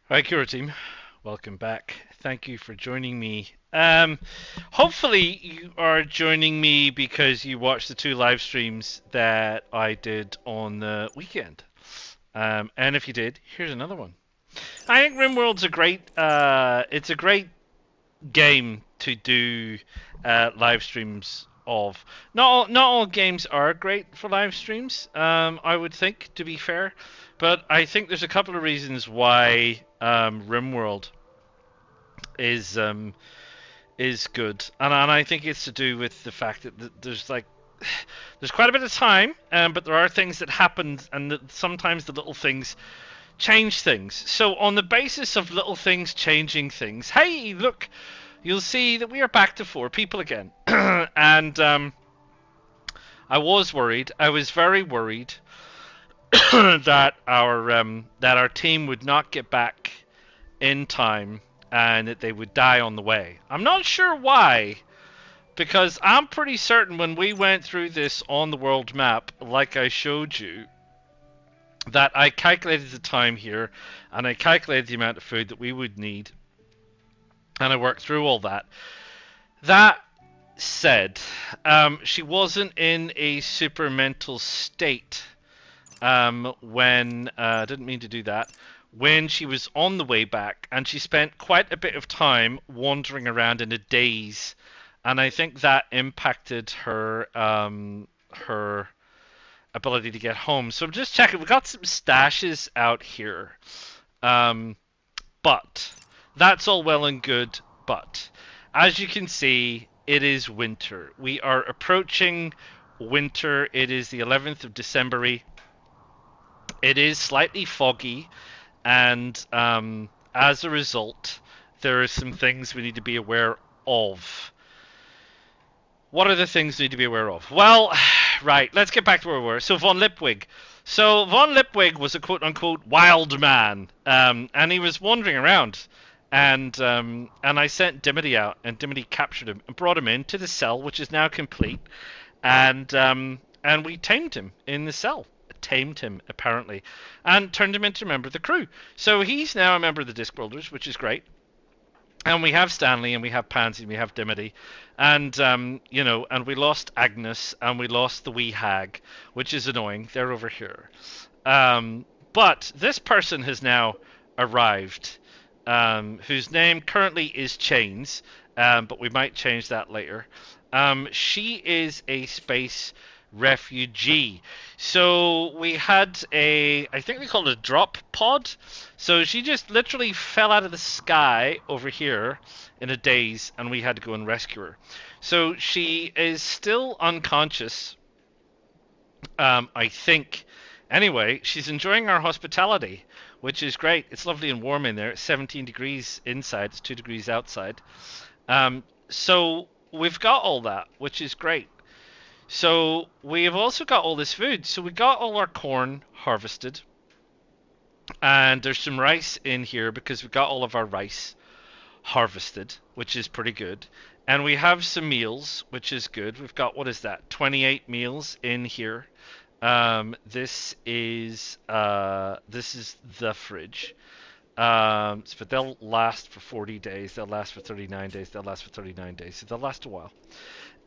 Hi, Kira team. Welcome back. Thank you for joining me. Hopefully you are joining me because you watched the two live streams that I did on the weekend. And if you did, here's another one. I think Rimworld's a great. It's a great game to do live streams of. Not all games are great for live streams. I would think, to be fair, but I think there's a couple of reasons why Rimworld is good, and I think it's to do with the fact that there's quite a bit of time, but there are things that happen, and that sometimes the little things change things. So on the basis of little things changing things, hey, look, you'll see that we are back to four people again, and I was worried. I was very worried that our team would not get back in time and that they would die on the way. I'm not sure why, because I'm pretty certain when we went through this on the world map, like I showed you, that I calculated the time here and I calculated the amount of food that we would need, and I worked through all that. That said, she wasn't in a super mental state when I didn't mean to do that, when she was on the way back, and she spent quite a bit of time wandering around in a daze, and I think that impacted her ability to get home. So I'm just checking. We got some stashes out here, um, but that's all well and good. But as you can see, it is winter. We are approaching winter. It is the 11th of December. It is slightly foggy, and as a result, there are some things we need to be aware of. What are the things we need to be aware of? Well, right, let's get back to where we were. So, von Lipwig. So, von Lipwig was a quote unquote wild man, and he was wandering around. And I sent Dimity out, and Dimity captured him and brought him into the cell, which is now complete. And we tamed him in the cell. Tamed him, apparently, and turned him into a member of the crew. So he's now a member of the Discworlders, which is great. And we have Stanley, and we have Pansy, and we have Dimity, and and we lost Agnes, and we lost the wee hag, which is annoying. They're over here. But this person has now arrived, whose name currently is Chains, but we might change that later. She is a space refugee. So we had I think we called it a drop pod. So she just literally fell out of the sky over here in a daze, and we had to go and rescue her. So she is still unconscious, I think. Anyway, she's enjoying our hospitality, which is great. It's lovely and warm in there. It's 17 degrees inside, it's 2 degrees outside. So we've got all that, which is great. So we have also got all this food. So we got all our corn harvested, and there's some rice in here because we got all of our rice harvested, which is pretty good. And we have some meals, which is good. We've got, what is that? 28 meals in here. This is the fridge. But they'll last for 40 days. They'll last for 39 days. They'll last for 39 days. So they'll last a while.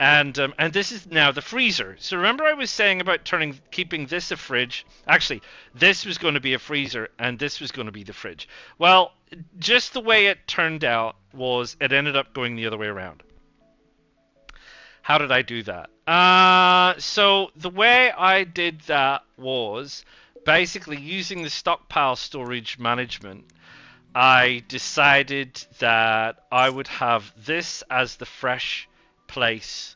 And this is now the freezer. So remember I was saying about keeping this a fridge. Actually, this was going to be a freezer, and this was going to be the fridge. Well, just the way it turned out was it ended up going the other way around. How did I do that? So the way I did that was basically using the stockpile storage management. I decided that I would have this as the fresh place,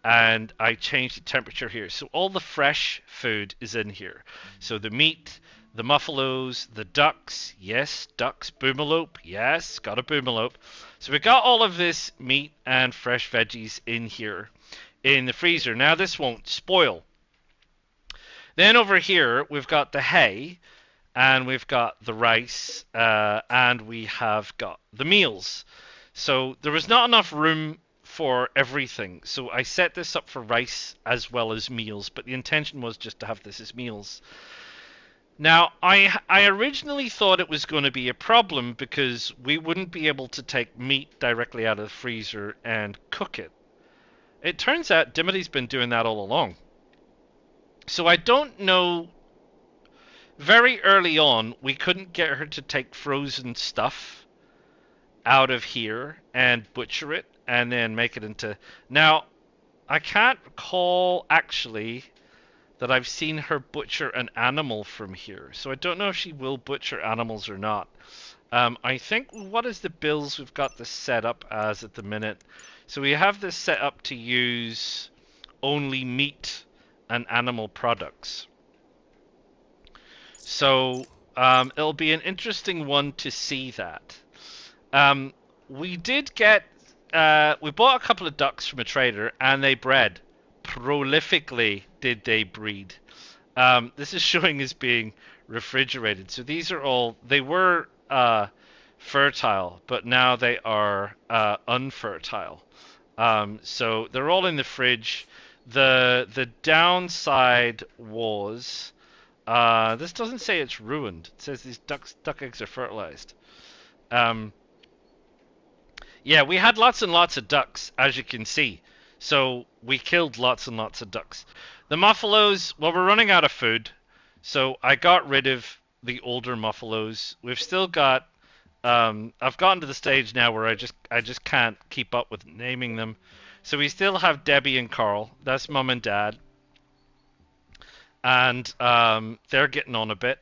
and I changed the temperature here. So all the fresh food is in here. So the meat, the muffalos, the ducks, yes, ducks, boomalope, yes, got a boomalope. So we got all of this meat and fresh veggies in here in the freezer. Now this won't spoil. Then over here we've got the hay, and we've got the rice, and we have got the meals. So there was not enough room for everything. So I set this up for rice as well as meals, but the intention was just to have this as meals. Now, I originally thought it was going to be a problem because we wouldn't be able to take meat directly out of the freezer and cook it. It turns out Dimity's been doing that all along. So I don't know. Very early on, we couldn't get her to take frozen stuff out of here and butcher it and then make it into. Now, I can't recall actually that I've seen her butcher an animal from here. So I don't know if she will butcher animals or not. I think, what is the bills we've got this set up as at the minute? So we have this set up to use only meat and animal products. So it'll be an interesting one to see that. Um, we did get, we bought a couple of ducks from a trader and they bred. Prolifically did they breed. This is showing as being refrigerated. So these are all, they were fertile, but now they are unfertile. So they're all in the fridge. The downside was this doesn't say it's ruined. It says these duck eggs are fertilized. Um, yeah, we had lots and lots of ducks, as you can see. So we killed lots and lots of ducks. The muffalos, well, we're running out of food, so I got rid of the older muffalos. We've still got. I've gotten to the stage now where I just can't keep up with naming them. So we still have Debbie and Carl. That's mum and dad, and they're getting on a bit.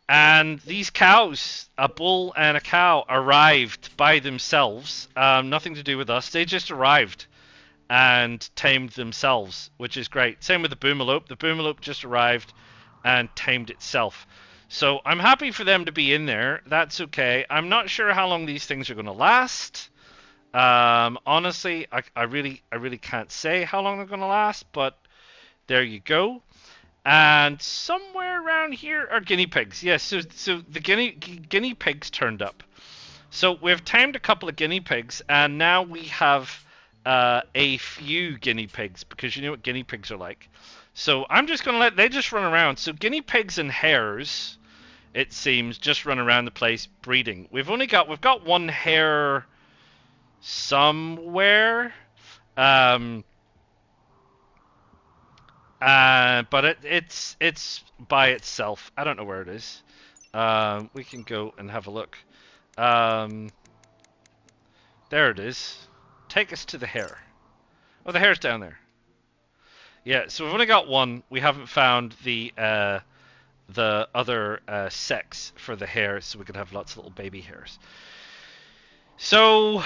And these cows, a bull and a cow, arrived by themselves. Nothing to do with us. They just arrived and tamed themselves, which is great. Same with the boomalope. The boomalope just arrived and tamed itself. So I'm happy for them to be in there. That's okay. I'm not sure how long these things are going to last. Honestly, I really can't say how long they're going to last, but there you go. And somewhere around here are guinea pigs. Yes, so the guinea pigs turned up. So we've tamed a couple of guinea pigs, and now we have a few guinea pigs because you know what guinea pigs are like. So I'm just gonna let they just run around. So guinea pigs and hares, it seems, just run around the place breeding. We've got one hare somewhere. Um, but it's by itself. I don't know where it is. We can go and have a look. Um, there it is. Take us to the hare. Oh, the hare's down there. Yeah, so we've only got one. We haven't found the other sex for the hare, so we could have lots of little baby hares. So,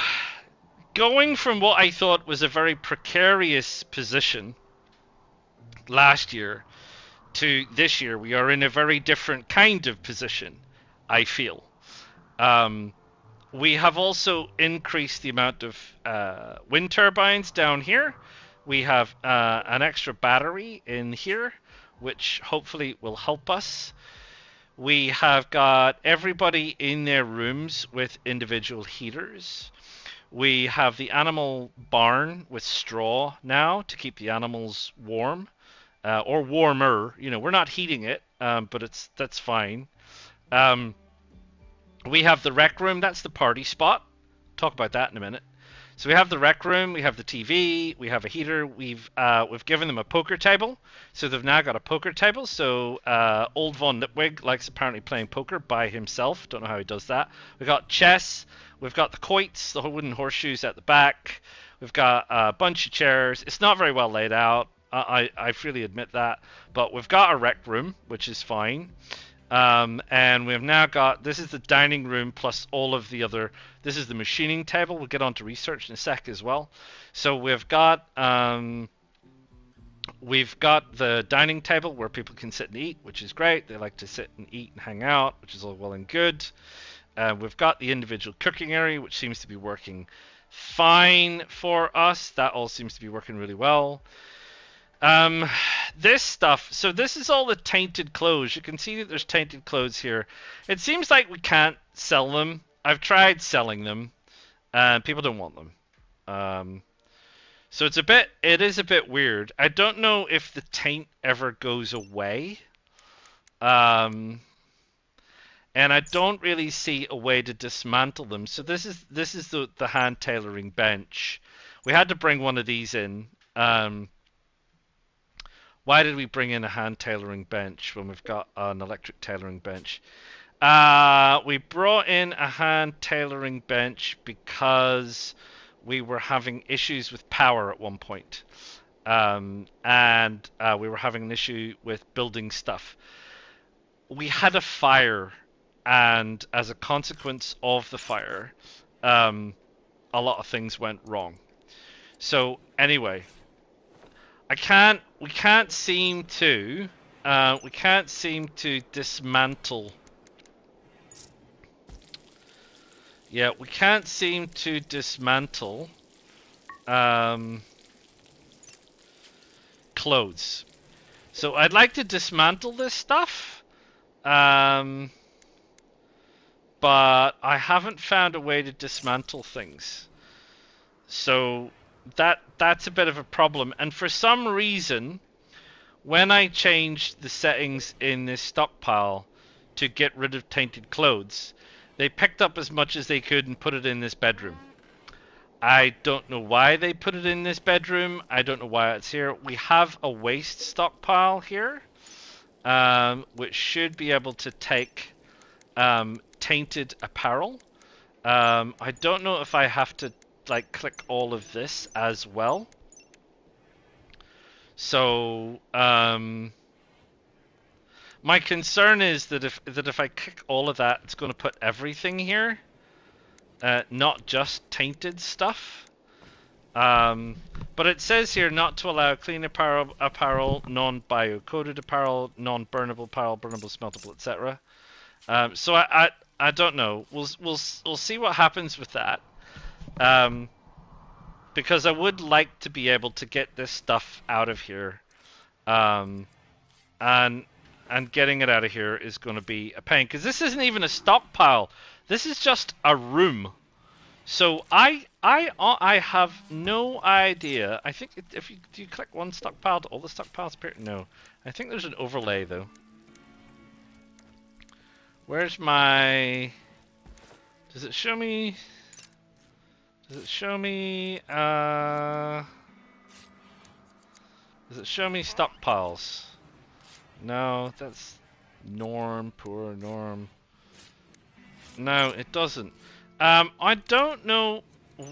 going from what I thought was a very precarious position last year to this year, we are in a very different kind of position, I feel. Um, we have also increased the amount of wind turbines down here. We have an extra battery in here, which hopefully will help us. We have got everybody in their rooms with individual heaters. We have the animal barn with straw now to keep the animals warm, or warmer. You know, we're not heating it, but that's fine. Um, we have the rec room. That's the party spot. Talk about that in a minute. So we have the rec room, we have the TV, we have a heater, we've given them a poker table, so they've now got a poker table. So old Von Lipwig likes apparently playing poker by himself. Don't know how he does that. We've got chess, we've got the quoits, the wooden horseshoes at the back. We've got a bunch of chairs. It's not very well laid out. I freely admit that, but we've got a rec room, which is fine. And we've now got, this is the dining room plus all of the other, this is the machining table. We'll get on to research in a sec as well. So we've got the dining table where people can sit and eat, which is great. They like to sit and eat and hang out, which is all well and good. We've got the individual cooking area, which seems to be working fine for us. That all seems to be working really well. This stuff, so this is all the tainted clothes. You can see that there's tainted clothes here. It seems like we can't sell them. I've tried selling them, and people don't want them. So it is a bit weird. I don't know if the taint ever goes away. Um, and I don't really see a way to dismantle them. So this is the hand tailoring bench. We had to bring one of these in. Why did we bring in a hand tailoring bench when we've got an electric tailoring bench? We brought in a hand tailoring bench because we were having issues with power at one point. And we were having an issue with building stuff. We had a fire, and as a consequence of the fire, a lot of things went wrong. So anyway, we can't seem to dismantle. Yeah, we can't seem to dismantle clothes. So I'd like to dismantle this stuff, but I haven't found a way to dismantle things. So that's a bit of a problem. And for some reason, when I changed the settings in this stockpile to get rid of tainted clothes, they picked up as much as they could and put it in this bedroom. I don't know why they put it in this bedroom. I don't know why it's here. We have a waste stockpile here, which should be able to take tainted apparel. I don't know if I have to like click all of this as well. So my concern is that if I click all of that, it's going to put everything here, not just tainted stuff. But it says here not to allow clean apparel, non-bio-coded apparel, non-burnable apparel, burnable, smeltable, etc. So I don't know. We'll see what happens with that. Because I would like to be able to get this stuff out of here, and getting it out of here is going to be a pain. Because this isn't even a stockpile. This is just a room. So I have no idea. I think if you click one stockpile, do all the stockpiles appear? No. I think there's an overlay though. Where's my? Does it show me? Does it show me? Does it show me stockpiles? No, that's norm. Poor norm. No, it doesn't. I don't know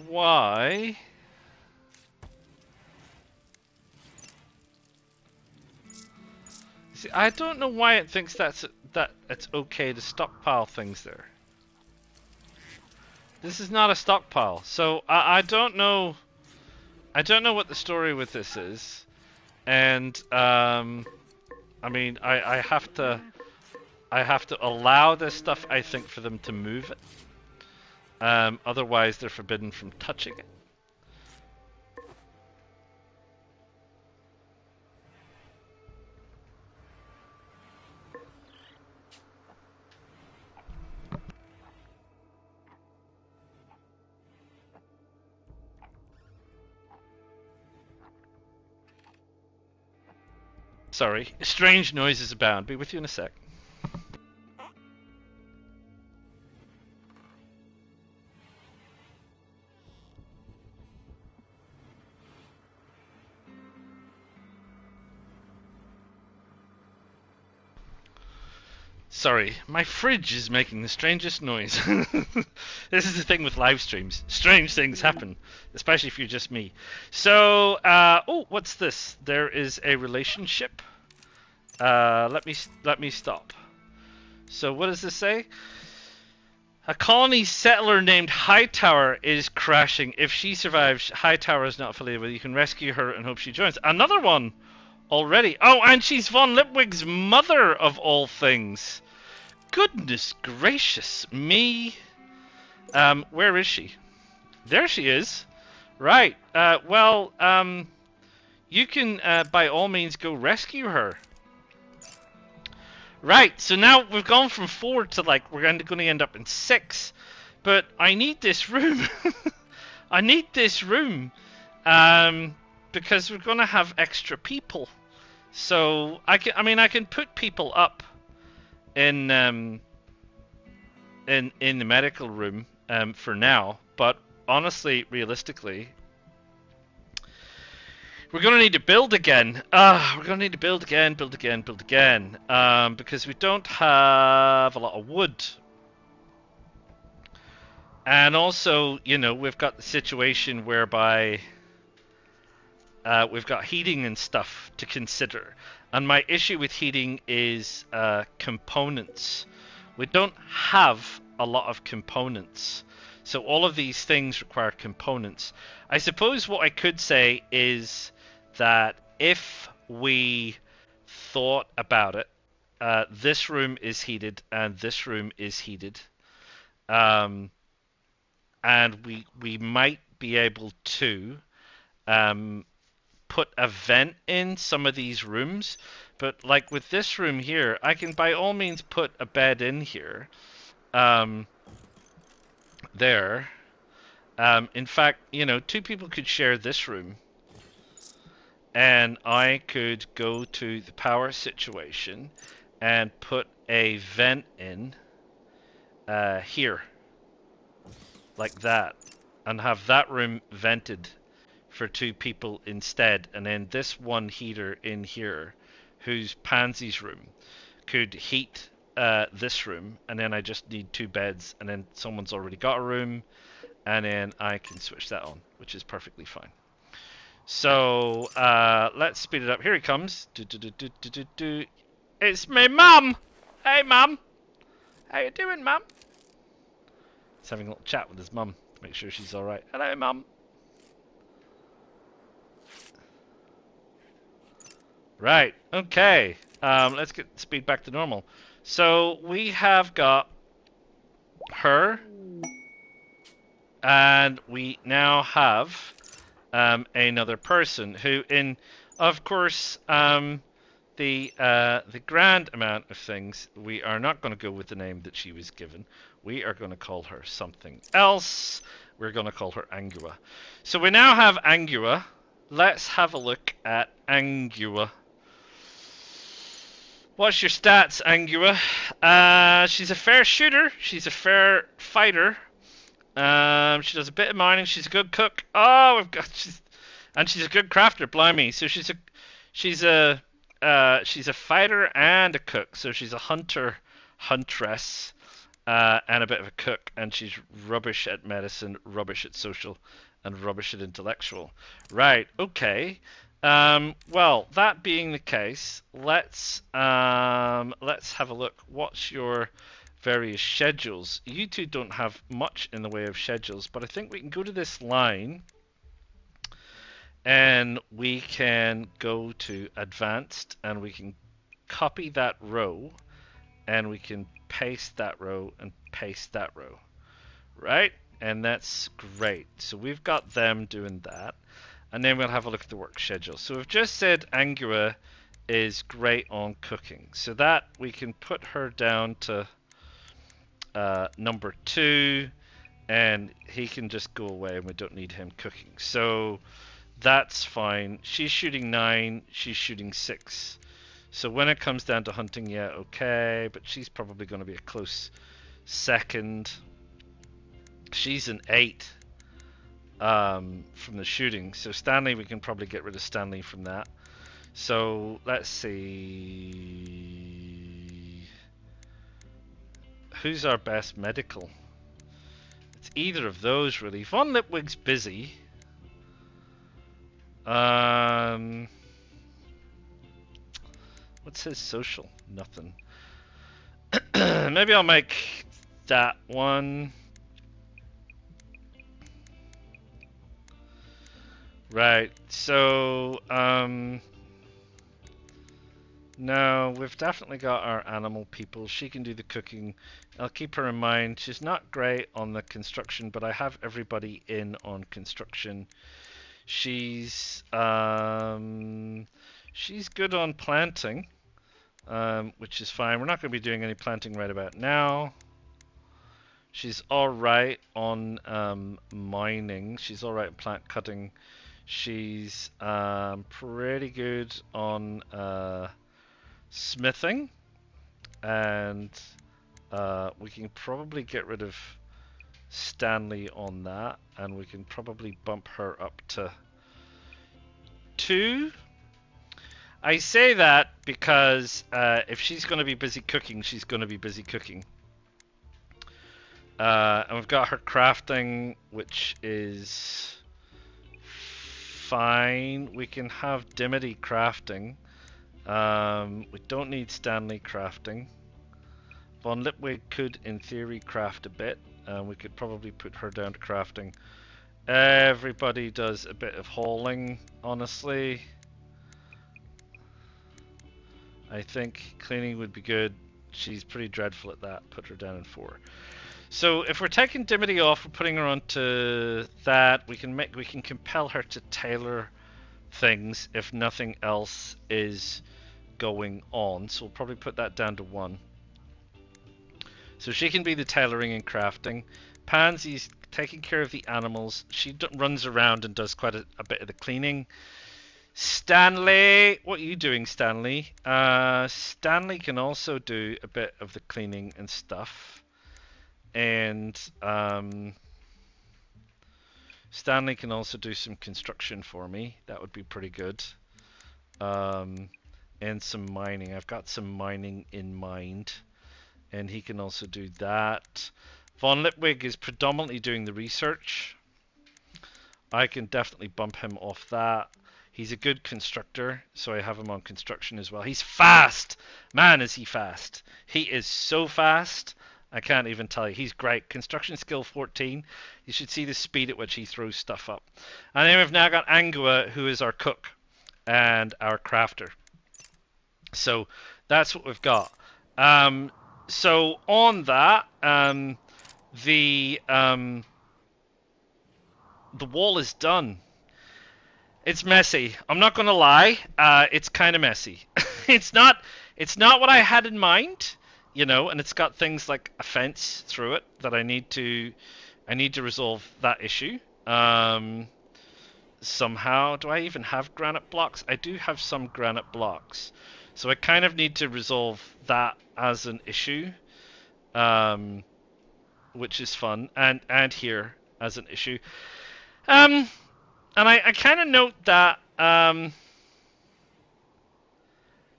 why. See, I don't know why it thinks that it's okay to stockpile things there. This is not a stockpile, so I don't know. I don't know what the story with this is, and I mean I have to allow this stuff, I think, for them to move it. Otherwise, they're forbidden from touching it. Sorry, strange noises abound. Be with you in a sec. Sorry, my fridge is making the strangest noise. This is the thing with live streams. Strange things happen, especially if you're just me. So, oh, what's this? There is a relationship. Let me stop. So, what does this say? A colony settler named Hightower is crashing. If she survives, Hightower is not affiliated with you. You can rescue her and hope she joins. Another one already. Oh, and she's von Lipwig's mother of all things. Goodness gracious me. Where is she? There she is. Right. Well, you can by all means go rescue her. Right, so now we've gone from 4 to like we're going to end up in 6, but I need this room. I need this room because we're going to have extra people. So I can put people up in the medical room for now. But honestly, realistically, we're going to need to build again. We're going to need to build again, build again, build again. Because we don't have a lot of wood. And also, you know, we've got the situation whereby we've got heating and stuff to consider. And my issue with heating is components. We don't have a lot of components. So all of these things require components. I suppose what I could say is that if we thought about it, this room is heated and this room is heated. And we might be able to put a vent in some of these rooms. But like with this room here, I can by all means put a bed in here. There. In fact, you know, two people could share this room. And I could go to the power situation and put a vent in here. Like that. And have that room vented for two people instead. And then this one heater in here, who's Pansy's room, could heat this room. And then I just need two beds. And then someone's already got a room. And then I can switch that on, which is perfectly fine. So let's speed it up. Here he comes. It's me, Mum. Hey, Mum. How you doing, Mum? He's having a little chat with his mum to make sure she's all right. Hello, Mum. Right. Okay. Let's get speed back to normal. So we have got her, and we now have another person who, of course, the grand amount of things, we are not going to go with the name that she was given. We are going to call her something else. We're going to call her Angua. So we now have Angua. Let's have a look at Angua. What's your stats, Angua? She's a fair shooter. She's a fair fighter. She does a bit of mining. She's a good cook. Oh, she's a good crafter. Blimey! So she's a fighter and a cook. So she's a huntress, and a bit of a cook. And she's rubbish at medicine, rubbish at social, and rubbish at intellectual. Right. Okay. Well, that being the case, let's have a look. What's your various schedules? You two don't have much in the way of schedules, but I think we can go to this line and we can go to advanced and we can copy that row and we can paste that row and paste that row, right? And that's great. So we've got them doing that. And then we'll have a look at the work schedule. So we've just said Angua is great on cooking. So that we can put her down to number 2, and he can just go away and we don't need him cooking. So that's fine. She's shooting 9, she's shooting 6. So when it comes down to hunting, yeah, okay, but she's probably going to be a close second. She's an 8. From the shooting. So Stanley, we can probably get rid of Stanley from that. So let's see. Who's our best medical? It's either of those really. Von Lipwig's busy. What's his social? Nothing. Maybe I'll make that one. Right, so, no, we've definitely got our animal people. She can do the cooking. I'll keep her in mind. She's not great on the construction, but I have everybody in on construction. She's good on planting, which is fine. We're not going to be doing any planting right about now. She's alright on mining. She's alright on plant cutting. She's pretty good on smithing, and we can probably get rid of Stanley on that, and we can probably bump her up to 2. I say that because if she's going to be busy cooking, she's going to be busy cooking. And we've got her crafting, which is fine. We can have Dimity crafting. We don't need Stanley crafting. Von Lipwig could, in theory, craft a bit. We could probably put her down to crafting. Everybody does a bit of hauling, honestly. I think cleaning would be good. She's pretty dreadful at that. Put her down in 4. So if we're taking Dimity off, we're putting her onto that. We can compel her to tailor things if nothing else is going on. So we'll probably put that down to 1. So she can be the tailoring and crafting. Pansy's taking care of the animals. She runs around and does quite a bit of the cleaning. Stanley, what are you doing, Stanley? Stanley can also do a bit of the cleaning and stuff. And Stanley can also do some construction for me. That would be pretty good. And some mining. I've got some mining in mind. And he can also do that. Von Lipwig is predominantly doing the research. I can definitely bump him off that. He's a good constructor, so I have him on construction as well. He's fast! Man, is he fast. He is so fast, I can't even tell you. He's great. Construction skill 14. You should see the speed at which he throws stuff up. And then we've now got Angua, who is our cook and our crafter. So that's what we've got. So on that, the wall is done. It's messy. I'm not gonna lie. It's kind of messy. It's not what I had in mind, you know. And it's got things like a fence through it that I need to resolve that issue. Somehow, do I even have granite blocks? I do have some granite blocks, so I kind of need to resolve that as an issue, which is fun, and here as an issue. And I kind of note that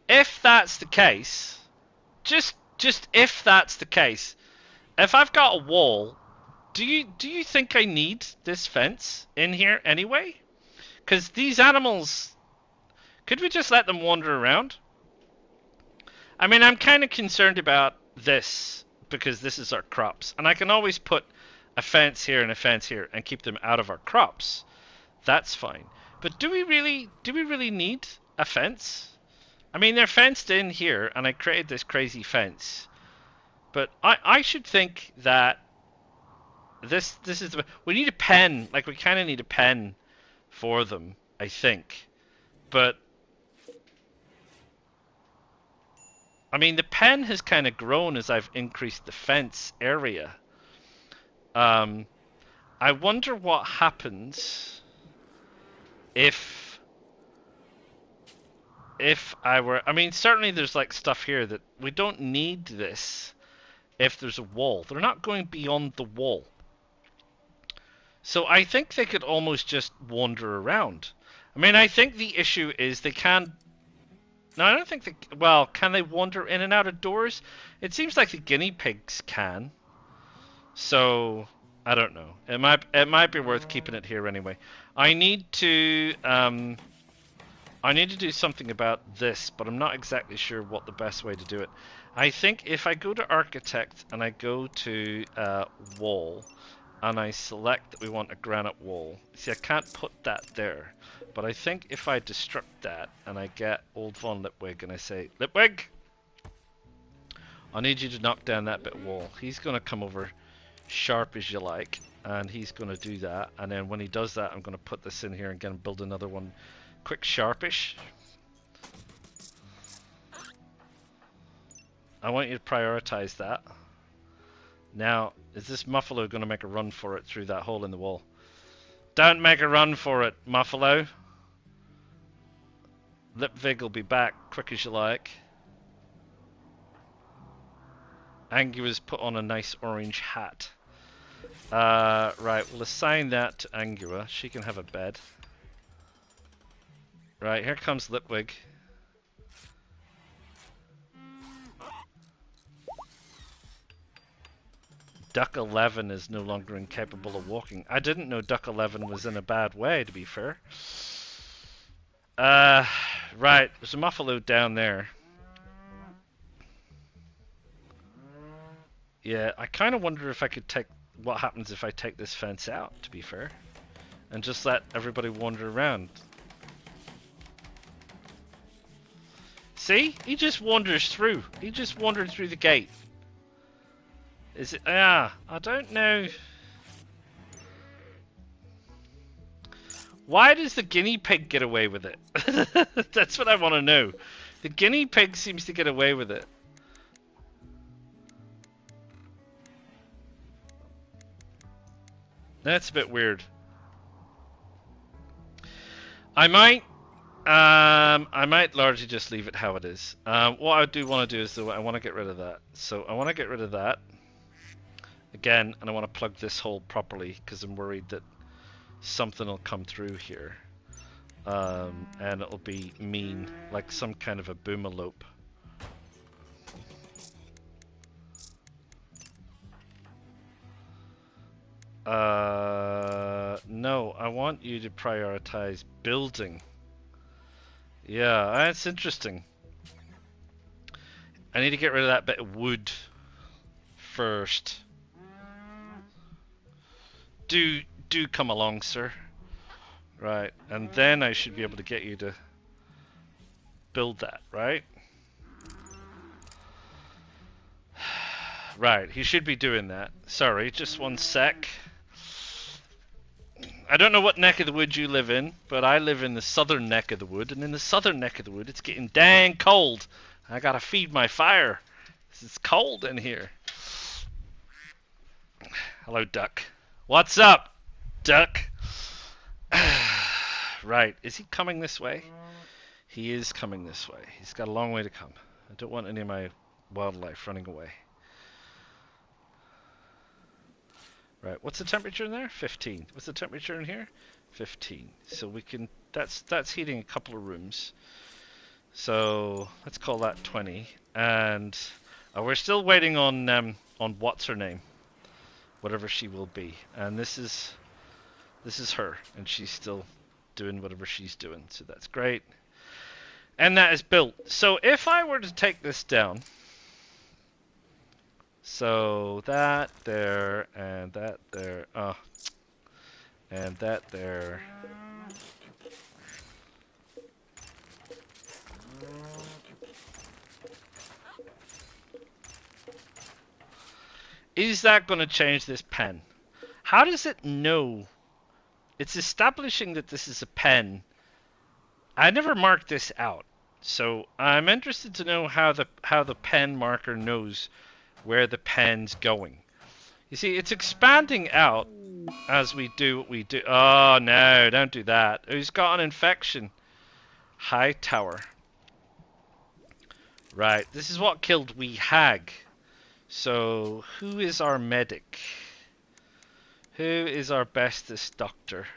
if that's the case, just if that's the case, if I've got a wall, do you think I need this fence in here anyway? Because these animals, could we just let them wander around? I mean, I'm kind of concerned about this because this is our crops, and I can always put a fence here and a fence here and keep them out of our crops. That's fine. But do we really need a fence? I mean, they're fenced in here, and I created this crazy fence. But I should think that this is the... We need a pen. Like, we kind of need a pen for them, I think. But... I mean, the pen has kind of grown as I've increased the fence area. I wonder what happens... If I were... I mean, certainly there's like stuff here that we don't need this if there's a wall. They're not going beyond the wall. So I think they could almost just wander around. I mean, I think the issue is they can't... No, I don't think they... Well, can they wander in and out of doors? It seems like the guinea pigs can. So... I don't know. It might be worth keeping it here anyway. I need to do something about this, but I'm not exactly sure what the best way to do it. I think if I go to Architect and I go to Wall and I select that we want a granite wall. See, I can't put that there, but I think if I destruct that and I get Old Von Lipwig and I say, Lipwig, I need you to knock down that bit of wall. He's going to come over sharp as you like, and he's going to do that, and then when he does that I'm going to put this in here and again build another one quick sharpish. I want you to prioritize that. Now, is this Muffalo going to make a run for it through that hole in the wall? Don't make a run for it, Muffalo. Lipwig will be back quick as you like. Angua's put on a nice orange hat. Right, we'll assign that to Angua. She can have a bed. Right, here comes Litwig. Duck 11 is no longer incapable of walking. I didn't know Duck 11 was in a bad way, to be fair. Right, there's a Muffalo down there. Yeah, I kind of wonder if I could take... What happens if I take this fence out, to be fair? And just let everybody wander around. See? He just wanders through. He just wandered through the gate. Is it... I don't know. Why does the guinea pig get away with it? That's what I want to know. The guinea pig seems to get away with it. That's a bit weird. I might largely just leave it how it is. What I do want to do is, though, I want to get rid of that. So I want to get rid of that. Again, and I want to plug this hole properly, because I'm worried that something will come through here. And it'll be mean, like some kind of a boomalope. No, I want you to prioritize building. Yeah, that's interesting. I need to get rid of that bit of wood first. Do come along, sir. Right, and then I should be able to get you to build that, right? Right, he should be doing that. Sorry, just one sec. I don't know what neck of the wood you live in, but I live in the southern neck of the wood, and in the southern neck of the wood, it's getting dang cold. I gotta feed my fire. It's cold in here. Hello, duck. What's up, duck? Right, is he coming this way? He is coming this way. He's got a long way to come. I don't want any of my wildlife running away. Right, what's the temperature in there? 15. What's the temperature in here? 15. So we can, that's heating a couple of rooms. So let's call that 20. And we're still waiting on what's her name, whatever she will be. And this is her, and she's still doing whatever she's doing. So that's great. And that is built. So if I were to take this down. So that there, and that there, and that there. Is that going to change this pen? How does it know? It's establishing that this is a pen. I never marked this out, so I'm interested to know how the pen marker knows where the pen's going. You see, it's expanding out as we do what we do. Oh no, don't do that. Who's got an infection? High tower. Right, this is what killed wee hag. So, who is our medic? Who is our bestest doctor?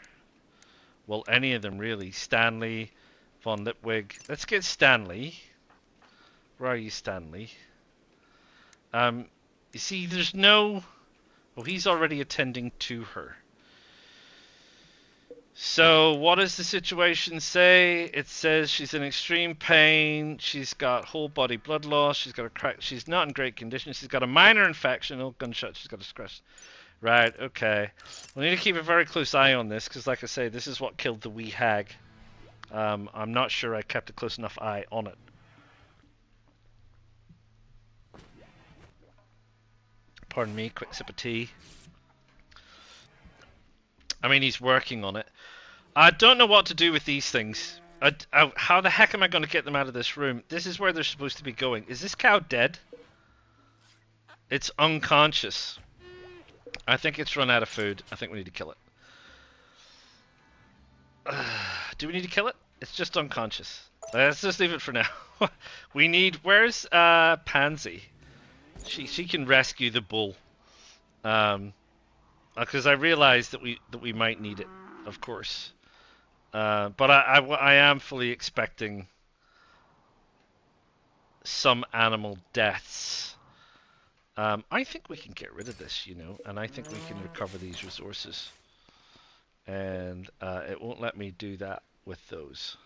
Well, any of them really. Stanley, Von Lipwig. Let's get Stanley. Where are you, Stanley? You see, there's no... Oh, he's already attending to her. So, what does the situation say? It says she's in extreme pain, she's got whole body blood loss, she's got a crack, she's not in great condition, she's got a minor infection, oh, gunshot, she's got a scratch. Right, okay. We need to keep a very close eye on this, because like I say, this is what killed the wee hag. I'm not sure I kept a close enough eye on it. Pardon me, quick sip of tea. I mean, he's working on it. I don't know what to do with these things. How the heck am I going to get them out of this room? This is where they're supposed to be going. Is this cow dead? It's unconscious. I think it's run out of food. I think we need to kill it. Do we need to kill it? It's just unconscious. Let's just leave it for now. We need... Where's Pansy? She can rescue the bull. Because I realize that we might need it, of course. But I am fully expecting some animal deaths. I think we can get rid of this, and I think we can recover these resources. And it won't let me do that with those.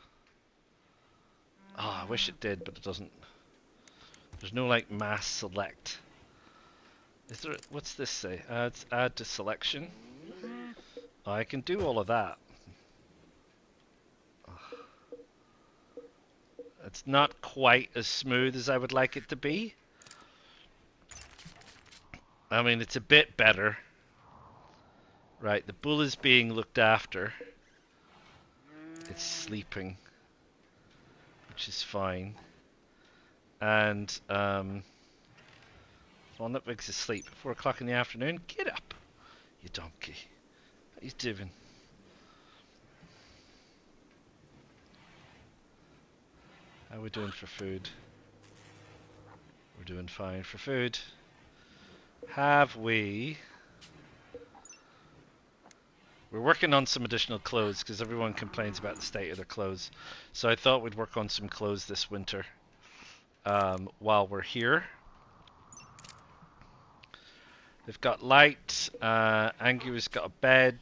Oh, I wish it did, but it doesn't. There's no like mass select. Is there? What's this say? Add to selection. Oh, I can do all of that. It's not quite as smooth as I would like it to be. I mean, it's a bit better. Right, the bull is being looked after. It's sleeping, which is fine. And the one that wakes asleep at 4 o'clock in the afternoon, get up, you donkey. What are you doing? How are we doing for food? We're doing fine for food. Have we... We're working on some additional clothes because everyone complains about the state of their clothes. So I thought we'd work on some clothes this winter while we're here. They've got light. Angua's got a bed.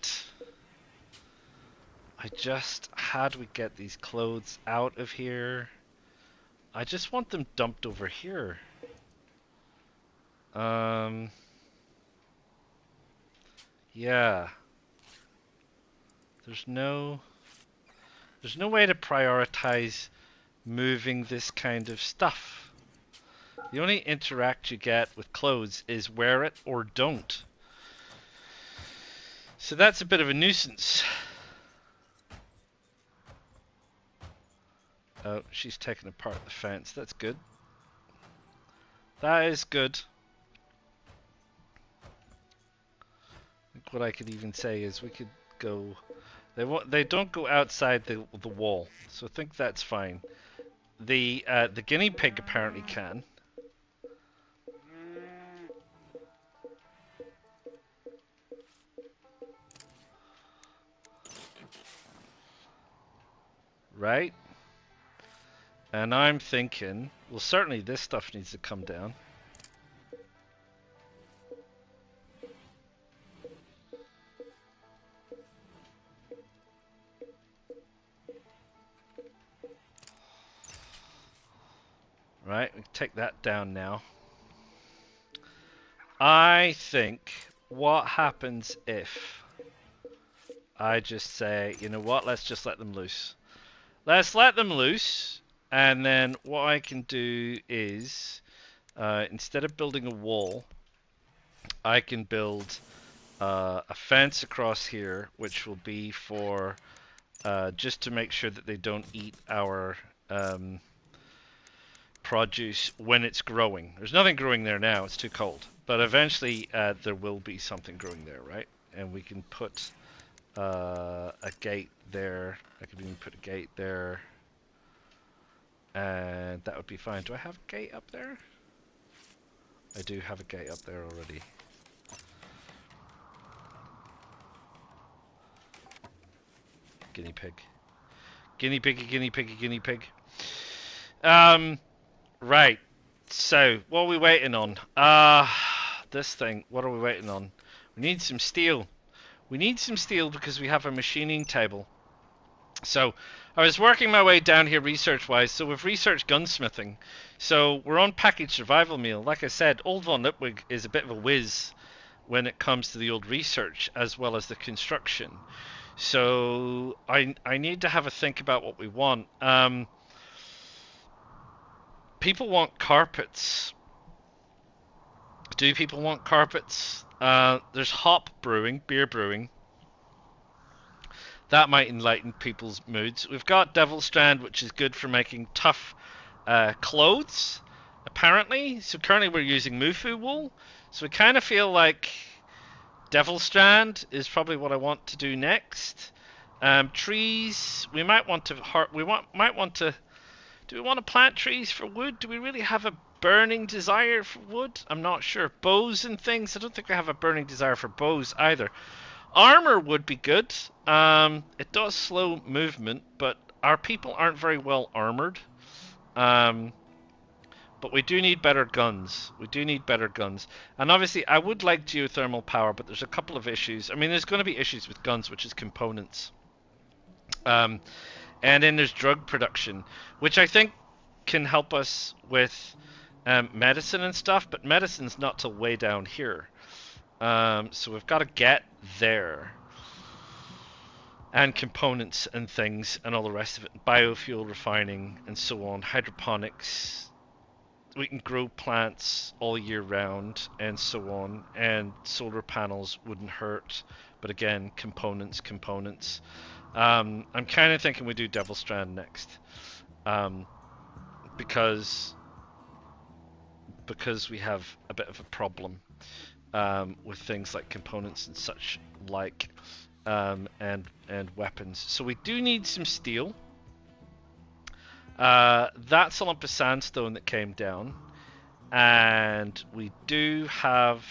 How do we get these clothes out of here? I just want them dumped over here. Yeah. There's no way to prioritize moving this kind of stuff. The only interact you get with clothes is wear it or don't. So that's a bit of a nuisance. Oh, she's taking apart the fence. That's good. That is good. I think what I could even say is we could go... They don't go outside the wall, so I think that's fine. The guinea pig apparently can. Right? And I'm thinking, well, certainly this stuff needs to come down. Right, we take that down now. I think what happens if I just say, you know what, let's just let them loose. Let's let them loose, and then what I can do is, instead of building a wall, I can build a fence across here, which will be for just to make sure that they don't eat our produce when it's growing. There's nothing growing there now, it's too cold. But eventually there will be something growing there, right? And we can put a gate there. I could even put a gate there. And that would be fine. Do I have a gate up there? I do have a gate up there already. Guinea pig. Guinea piggy, guinea piggy, guinea pig. Right. So, what are we waiting on? This thing. What are we waiting on? We need some steel. We need some steel because we have a machining table. So, I was working my way down here research-wise. So, we've researched gunsmithing. So, we're on packaged survival meal. Like I said, Old Von Lipwig is a bit of a whiz when it comes to the old research as well as the construction. So, I need to have a think about what we want. People want carpets. Do people want carpets? There's hop brewing, beer brewing. That might enlighten people's moods. We've got Devil Strand, which is good for making tough clothes, apparently. So currently we're using Mufu wool. So we kind of feel like Devil Strand is probably what I want to do next. Trees, we might want to. Do we want to plant trees for wood? Do we really have a burning desire for wood? I'm not sure. Bows and things? I don't think I have a burning desire for bows either. Armor would be good. It does slow movement, but our people aren't very well armored. Um, but we do need better guns. We do need better guns. And obviously, I would like geothermal power, but there's a couple of issues. I mean, there's going to be issues with guns, which is components. Um, and then there's drug production, which I think can help us with medicine and stuff, but medicine's not till way down here. So we've got to get there. And components and things and all the rest of it. Biofuel refining and so on. Hydroponics. We can grow plants all year round and so on. And solar panels wouldn't hurt. But again, components. I'm kind of thinking we do Devil Strand next. Because we have a bit of a problem with things like components and such like. And weapons. So we do need some steel. That's a lump of sandstone that came down, and we do have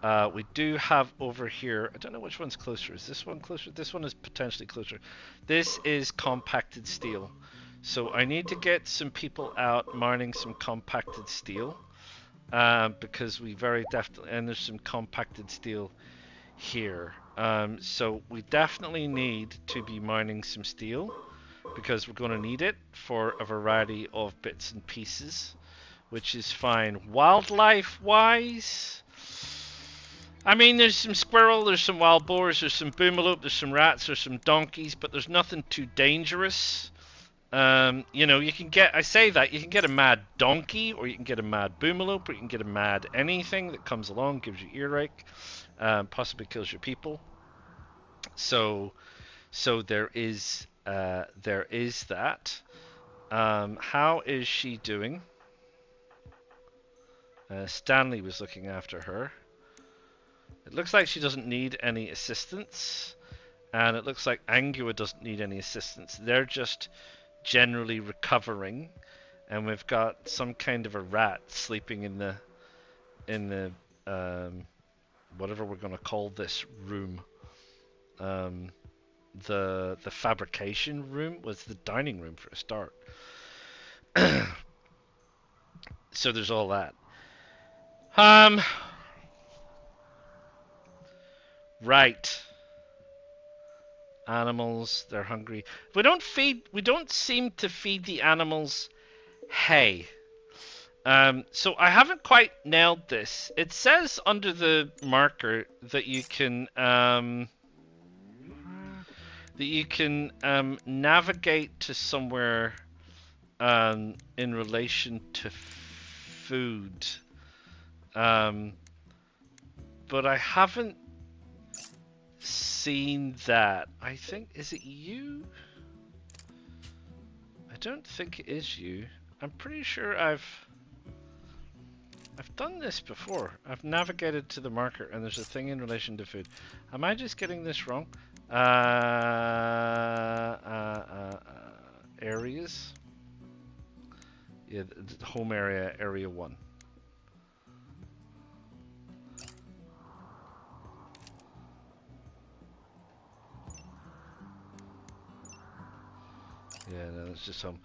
over here. I don't know which one's closer. Is this one closer? This one is potentially closer. This is compacted steel. So I need to get some people out mining some compacted steel, because we very definitely, and there's some compacted steel here. So we definitely need to be mining some steel because we're going to need it for a variety of bits and pieces, which is fine. Wildlife wise, I mean, there's some squirrel, there's some wild boars, there's some boomalope, there's some rats, there's some donkeys, but there's nothing too dangerous. You know, you can get, I say that, you can get a mad donkey, or you can get a mad boomalope, or you can get a mad anything that comes along, gives you earache. Possibly kills your people. So there is that. How is she doing? Stanley was looking after her. It looks like she doesn't need any assistance, and it looks like Angua doesn't need any assistance. They're just generally recovering, and we've got some kind of a rat sleeping in the whatever we're going to call this room. The fabrication room was the dining room for a start. So there's all that. Right. Animals, they're hungry. We don't seem to feed the animals hay. So I haven't quite nailed this. It says under the marker that you can navigate to somewhere in relation to food, but I haven't seen that. I think, is it you? I don't think it is you. I'm pretty sure I've done this before. I've navigated to the marker and there's a thing in relation to food. Am I just getting this wrong? Areas? Yeah, the home area, area 1. Yeah, no, it's just home.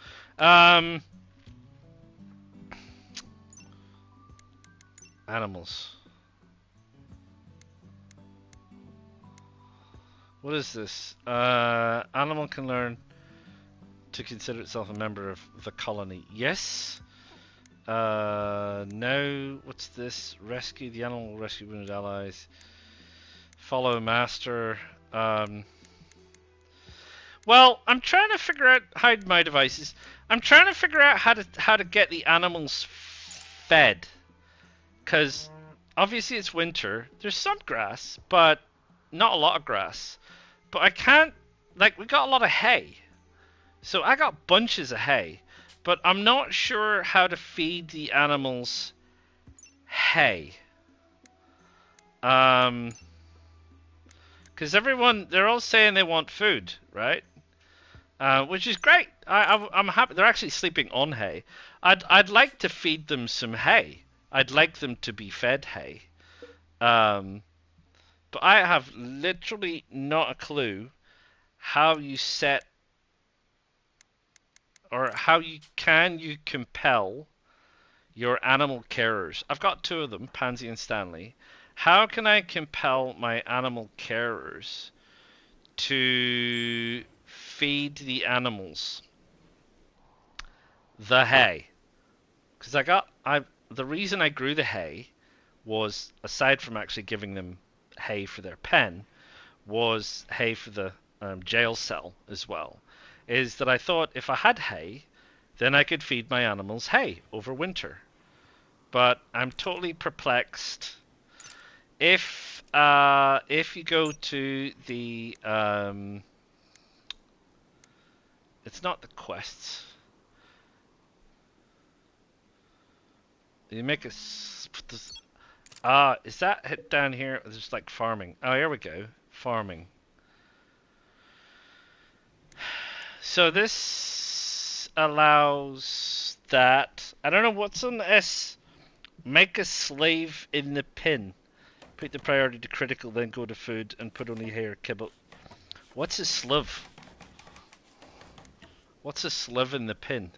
Animals. What is this? Animal can learn to consider itself a member of the colony. Yes. Now, what's this? Rescue the animal, rescue wounded allies. Follow master. Well, I'm trying to figure out, hide my devices. I'm trying to figure out how to get the animals fed. Because obviously it's winter. There's some grass, but not a lot of grass. But I can't, like, we got a lot of hay. So I got bunches of hay. But I'm not sure how to feed the animals hay. Because everyone, they're all saying they want food, right? which is great. I'm happy. They're actually sleeping on hay. I'd like to feed them some hay. I'd like them to be fed hay. Um, but I have literally not a clue how you set or how you compel your animal carers. I've got two of them, Pansy and Stanley. How can I compel my animal carers to feed the animals the hay? Because the reason I grew the hay was, aside from actually giving them hay for their pen, was hay for the jail cell as well. Is that I thought if I had hay, then I could feed my animals hay over winter. But I'm totally perplexed. If you go to the it's not the quests. You make a is that hit down here? There's like farming. Oh, here we go. Farming. So this allows that. I don't know what's on the S. Make a slave in the pin. Put the priority to critical, then go to food and put only hair kibble. What's a slave? What's a slave in the pin?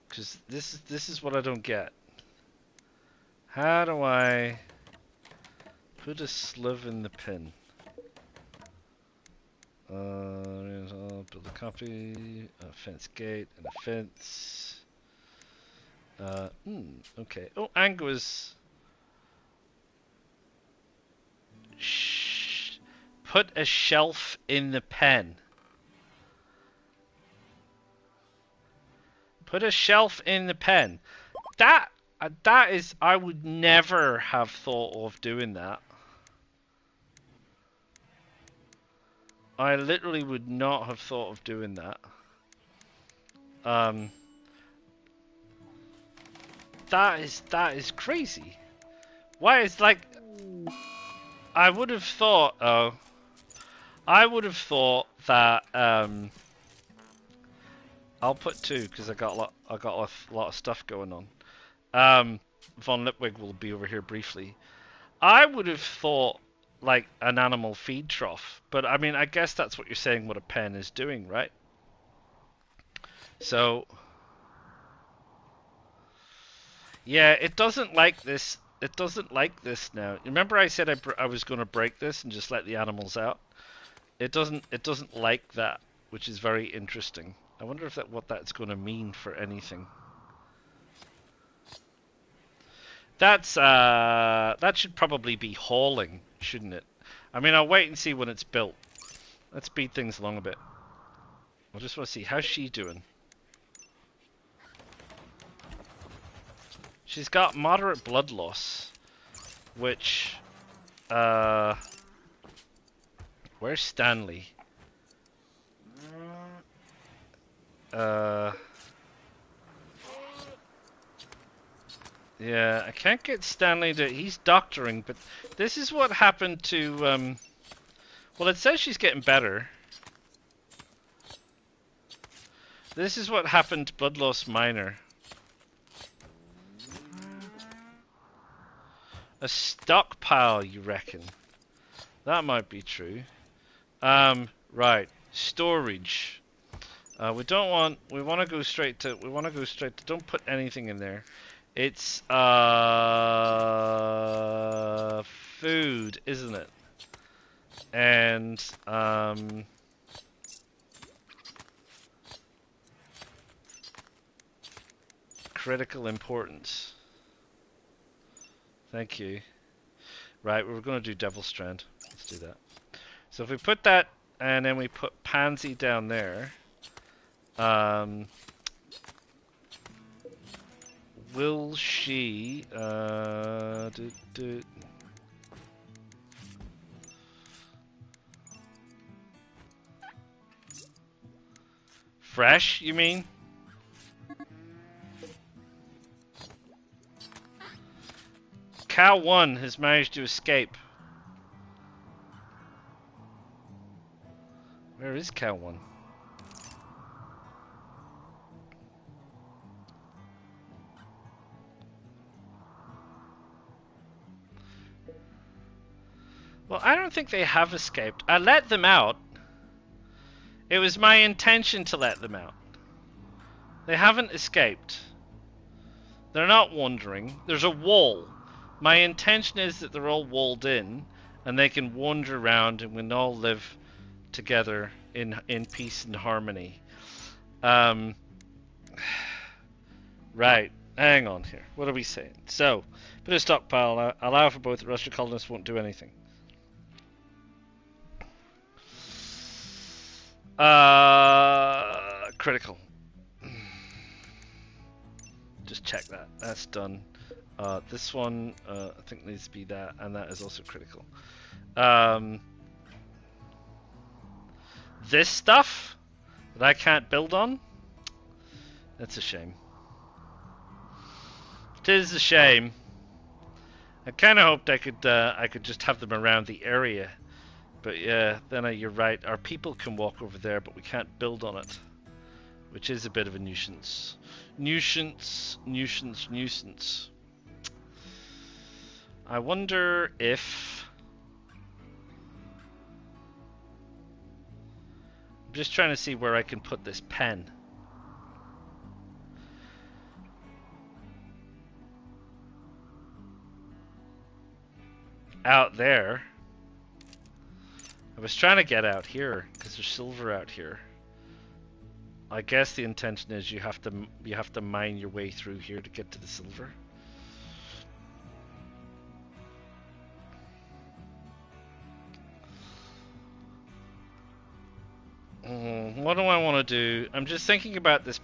Because this is what I don't get. How do I put a slave in the pin? Build a copy, a fence gate, and a fence. Okay. Oh, Angua's. Put a shelf in the pen. Put a shelf in the pen. That is, I would never have thought of doing that. I literally would not have thought of doing that. That is crazy. Why is like I would have thought I would have thought that I'll put two because I got a lot of stuff going on. Von Lipwig will be over here briefly. I would have thought like an animal feed trough, but I mean I guess that's what you're saying what a pen is doing, right? So yeah, it doesn't like this. It doesn't like this now. Remember I said I was going to break this and just let the animals out? It doesn't like that, which is very interesting. I wonder if what that's going to mean for anything. That should probably be hauling, shouldn't it? I mean, I'll wait and see when it's built. Let's speed things along a bit. I just want to see how's she doing. She's got moderate blood loss, which where's Stanley? Yeah, I can't get Stanley to... He's doctoring, but this is what happened to... well, it says she's getting better. This is what happened to Blood Loss Minor. A stockpile, you reckon? That might be true. Right. Storage. We want to go straight to... Don't put anything in there. It's food, isn't it? And critical importance. Thank you. Right, we're going to do Devil Strand. Let's do that. So if we put that, and then we put Pansy down there, will she fresh, you mean? Cow 1 has managed to escape. Where is Cow 1? Well, I don't think they have escaped. I let them out. It was my intention to let them out. They haven't escaped. They're not wandering. There's a wall. My intention is that they're all walled in, and they can wander around, and we can all live together in peace and harmony. Right. Hang on here. What are we saying? So, bit of stockpile. Allow for both. Russian colonists won't do anything. Critical. Just check that. That's done. This one, I think needs to be that, and that is also critical. This stuff that I can't build on, that's a shame. It is a shame. I kind of hoped I could just have them around the area, but yeah, then you're right. Our people can walk over there, but we can't build on it, which is a bit of a nuisance. Nuisance. I wonder if... I'm just trying to see where I can put this pen. Out there. I was trying to get out here because there's silver out here. I guess the intention is you have to mine your way through here to get to the silver. What do I want to do? I'm just thinking about this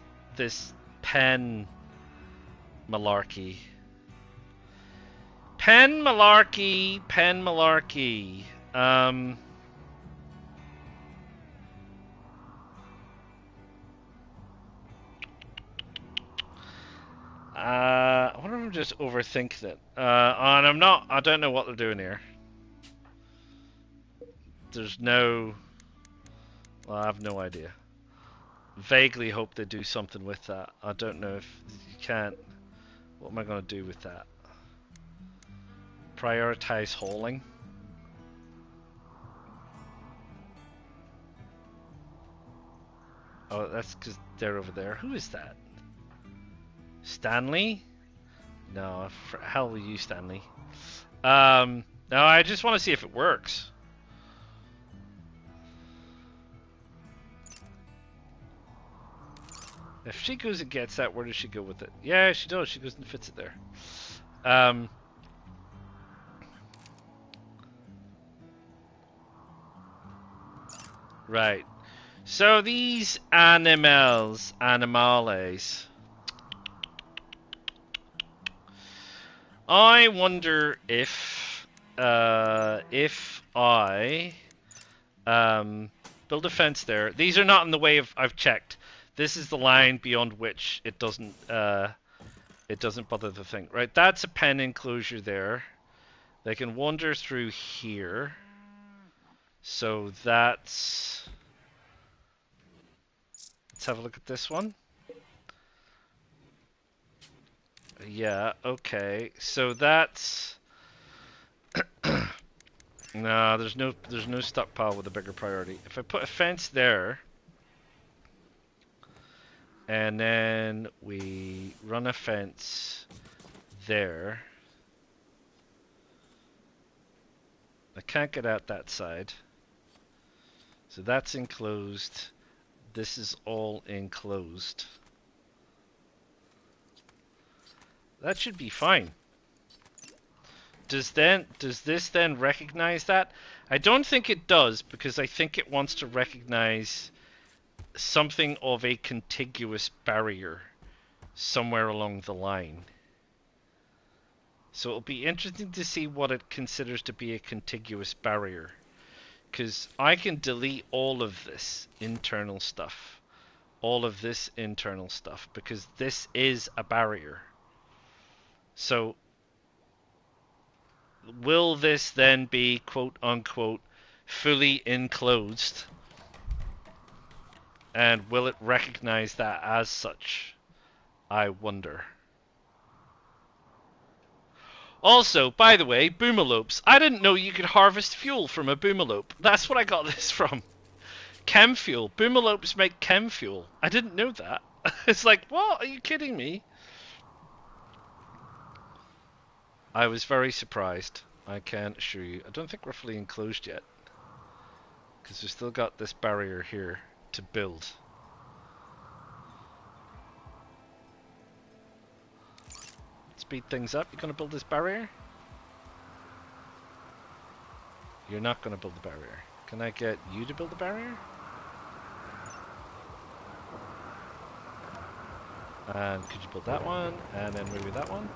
pen malarkey. Pen malarkey. I wonder if I'm just overthinking it. And I'm not. I don't know what they're doing here. There's no... Well, I have no idea. Vaguely hope they do something with that. I don't know if you can't. What am I going to do with that? Prioritize hauling. Oh, that's because they're over there. Who is that? Stanley? No, hell with you, Stanley. No, I just want to see if it works. If she goes and gets that, where does she go with it? Yeah, she does. She goes and fits it there. Right. So these animals, animales. I wonder if I build a fence there. These are not in the way of... I've checked. This is the line beyond which it doesn't bother the thing. Right, that's a pen enclosure there. They can wander through here. So that's... Let's have a look at this one. Yeah, okay. So that's... No, there's no stockpile with a bigger priority. If I put a fence there... And then we run a fence there. I can't get out that side. So that's enclosed. This is all enclosed. That should be fine. Does this then recognize that? I don't think it does, because I think it wants to recognize something of a contiguous barrier somewhere along the line. So it'll be interesting to see what it considers to be a contiguous barrier, because I can delete all of this internal stuff, because this is a barrier. So will this then be quote unquote fully enclosed? And will it recognize that as such? I wonder. Also, by the way, boomalopes. I didn't know you could harvest fuel from a boomalope. That's what I got this from. Chem fuel. Boomalopes make chem fuel. I didn't know that. It's like, what? Are you kidding me? I was very surprised. I can assure you. I don't think we're fully enclosed yet. Because we've still got this barrier here to build. Speed things up. You're going to build this barrier? You're not going to build the barrier. Can I get you to build the barrier? And could you build that one? And then maybe that one?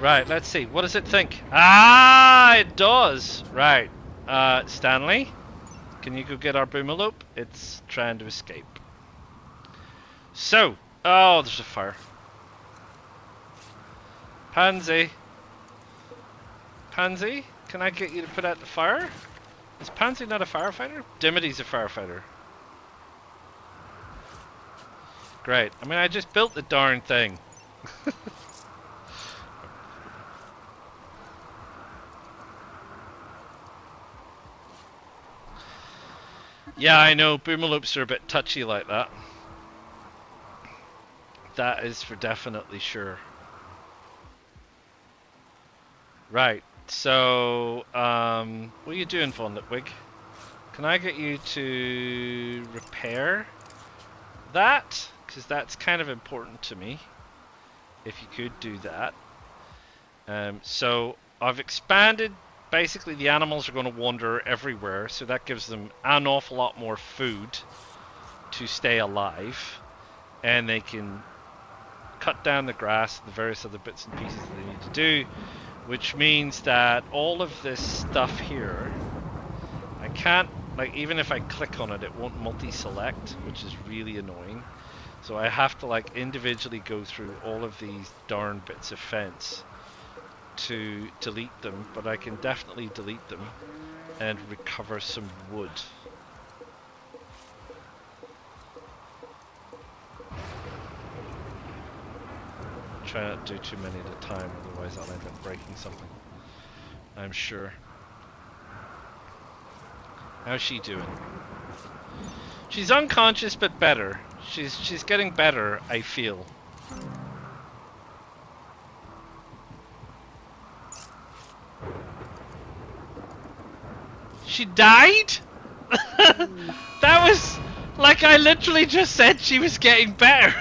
Right, let's see. What does it think? Ah, it does! Right. Stanley? Can you go get our boomalope? It's trying to escape. So. Oh, there's a fire. Pansy. Pansy? Can I get you to put out the fire? Is Pansy not a firefighter? Dimity's a firefighter. Great. I mean, I just built the darn thing. Yeah, I know. Boomalopes are a bit touchy like that. That is for definitely sure. Right. So, what are you doing, Von Litwig? Can I get you to repair that? Because that's kind of important to me. If you could do that. So, I've expanded. Basically, the animals are going to wander everywhere, so that gives them an awful lot more food to stay alive. And they can cut down the grass, the various other bits and pieces that they need to do. Which means that all of this stuff here, I can't, like, even if I click on it, it won't multi-select, which is really annoying. So I have to, like, individually go through all of these darn bits of fence to delete them, but I can definitely delete them and recover some wood. Try not to do too many at a time, otherwise I'll end up breaking something. I'm sure. How's she doing? She's unconscious, but better. She's getting better, I feel. She died? That was like I literally just said she was getting better.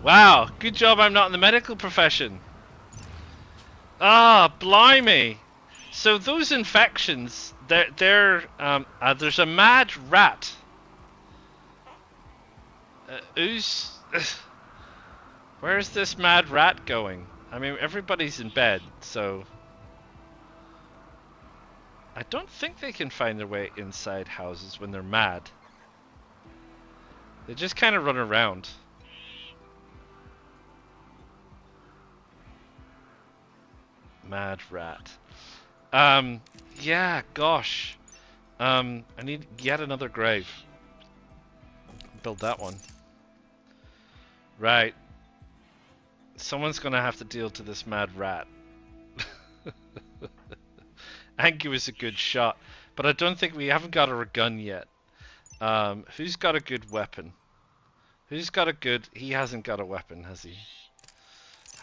Wow, good job I'm not in the medical profession. Ah, blimey. So those infections, there's a mad rat. Where's this mad rat going? I mean, everybody's in bed, so I don't think they can find their way inside houses when they're mad. They just kind of run around. Mad rat. Yeah, gosh. I need yet another grave. Build that one. Right. Someone's gonna have to deal to this mad rat. Anki was a good shot, but I don't think we haven't got a gun yet. Who's got a good weapon? Who's got a good... He hasn't got a weapon, has he?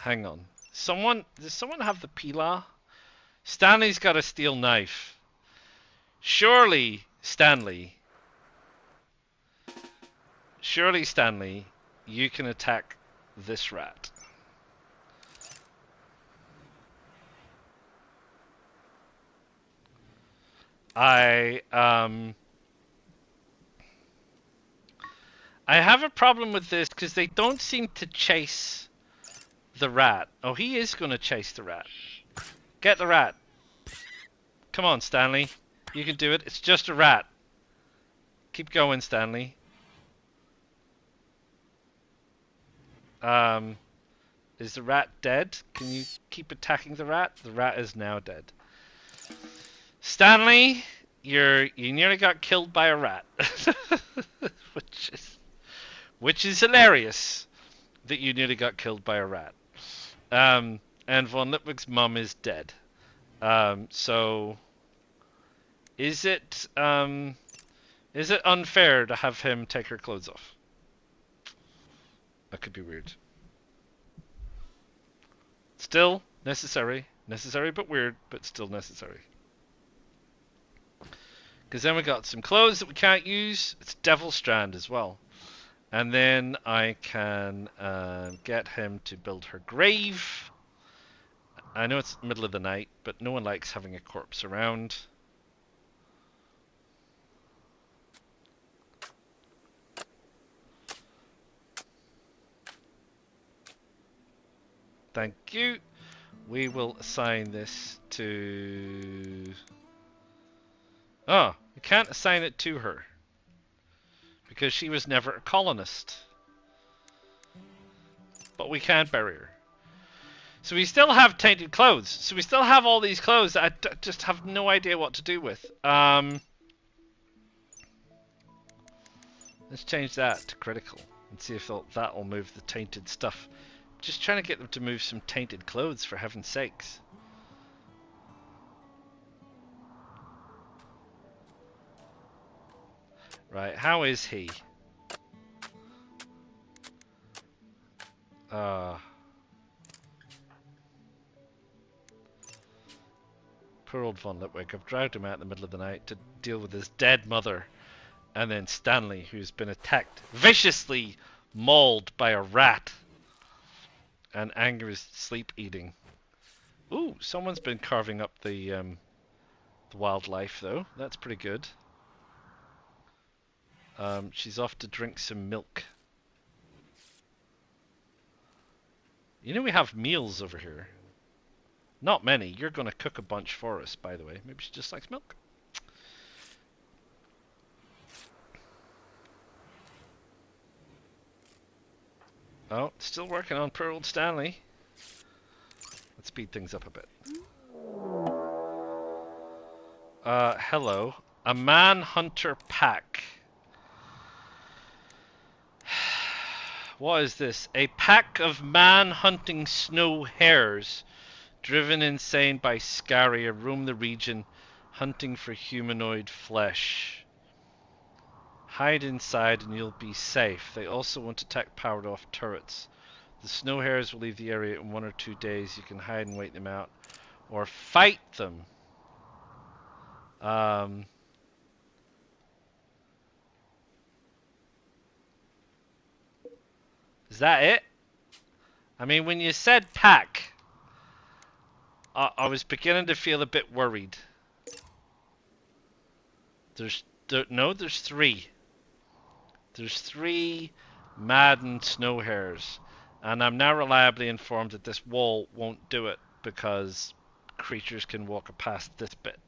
Hang on. Does someone have the Pilar? Stanley's got a steel knife. Surely, Stanley, you can attack this rat. I have a problem with this because they don't seem to chase the rat. Oh, he is going to chase the rat. Get the rat. Come on, Stanley. You can do it. It's just a rat. Keep going, Stanley. Is the rat dead? Can you keep attacking the rat? The rat is now dead. Stanley, you nearly got killed by a rat, which is hilarious that you nearly got killed by a rat. And von Lipwig's mum is dead. So is it unfair to have him take her clothes off? That could be weird. Still necessary. Necessary but weird, but still necessary. Because then we got some clothes that we can't use. It's Devil Strand as well. And then I can get him to build her grave. I know it's the middle of the night, but no one likes having a corpse around. Thank you. We will assign this to... Oh, we can't assign it to her. Because she was never a colonist. But we can't bury her. So we still have tainted clothes. So we still have all these clothes that I just have no idea what to do with. Let's change that to critical. And see if that'll move the tainted stuff. Just trying to get them to move some tainted clothes, for heaven's sakes. Right, how is he? Poor old von Lipwig. I've dragged him out in the middle of the night to deal with his dead mother. And then Stanley, who's been attacked, viciously mauled by a rat. And angry sleep eating. Ooh, someone's been carving up the wildlife though. That's pretty good. She's off to drink some milk. You know we have meals over here. Not many. You're going to cook a bunch for us, by the way. Maybe she just likes milk. Oh, still working on poor old Stanley. Let's speed things up a bit. Hello. A manhunter pack. What is this? A pack of man-hunting snow hares, driven insane by Scaria, roam the region, hunting for humanoid flesh. Hide inside and you'll be safe. They also want to attack powered off turrets. The snow hares will leave the area in 1 or 2 days. You can hide and wait them out, or fight them. Is that it? I mean, when you said pack, I was beginning to feel a bit worried. There's 3. There's 3 maddened snow hares, and I'm now reliably informed that this wall won't do it because creatures can walk past this bit,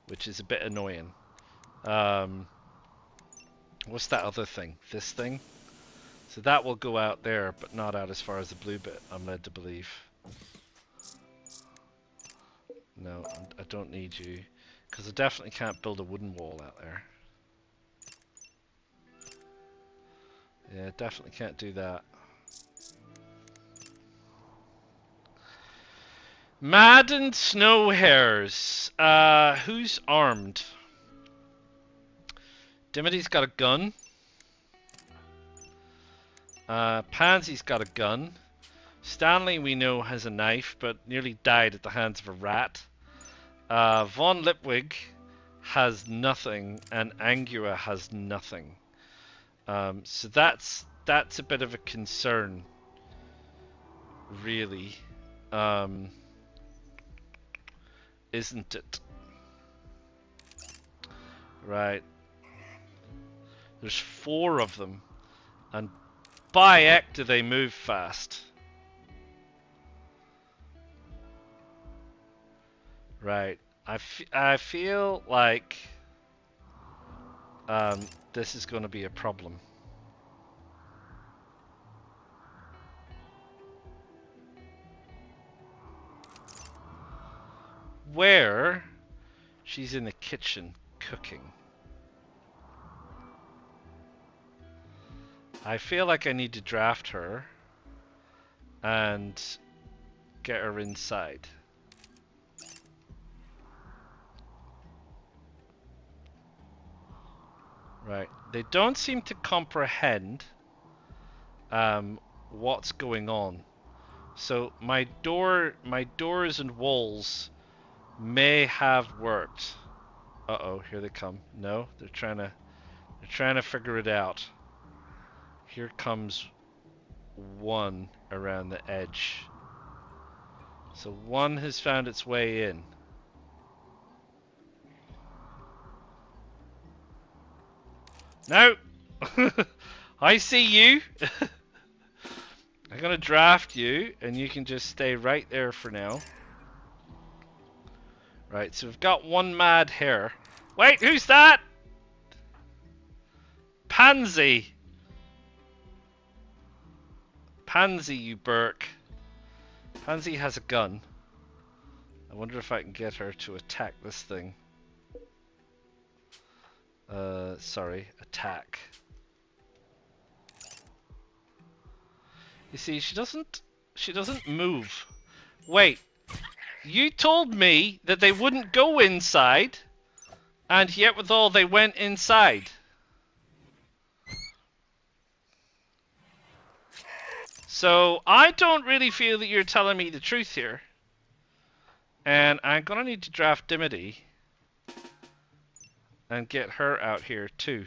which is a bit annoying. What's that other thing? This thing? So that will go out there, but not out as far as the blue bit, I'm led to believe. No, I don't need you, because I definitely can't build a wooden wall out there. Yeah, definitely can't do that. Maddened snow hares. Who's armed? Dimity's got a gun. Pansy's got a gun. Stanley, we know, has a knife, but nearly died at the hands of a rat. Von Lipwig has nothing, and Angua has nothing. So that's a bit of a concern, really, isn't it? Right. There's 4 of them, and by heck do they move fast. Right. I feel like this is going to be a problem. swear she's in the kitchen cooking. I feel like I need to draft her and get her inside. Right. They don't seem to comprehend what's going on. So my doors and walls may have worked. Uh-oh, here they come. No, they're trying to figure it out. Here comes one around the edge. So one has found its way in. No! I see you! I'm gonna draft you, and you can just stay right there for now. Right, so we've got one mad hare. Wait, who's that? Pansy! Pansy, you Burke. Pansy has a gun. I wonder if I can get her to attack this thing. Sorry, attack. You see, she doesn't move. Wait, you told me that they wouldn't go inside, and yet with all they went inside. So I don't really feel that you're telling me the truth here. And I'm gonna need to draft Dimity and get her out here too.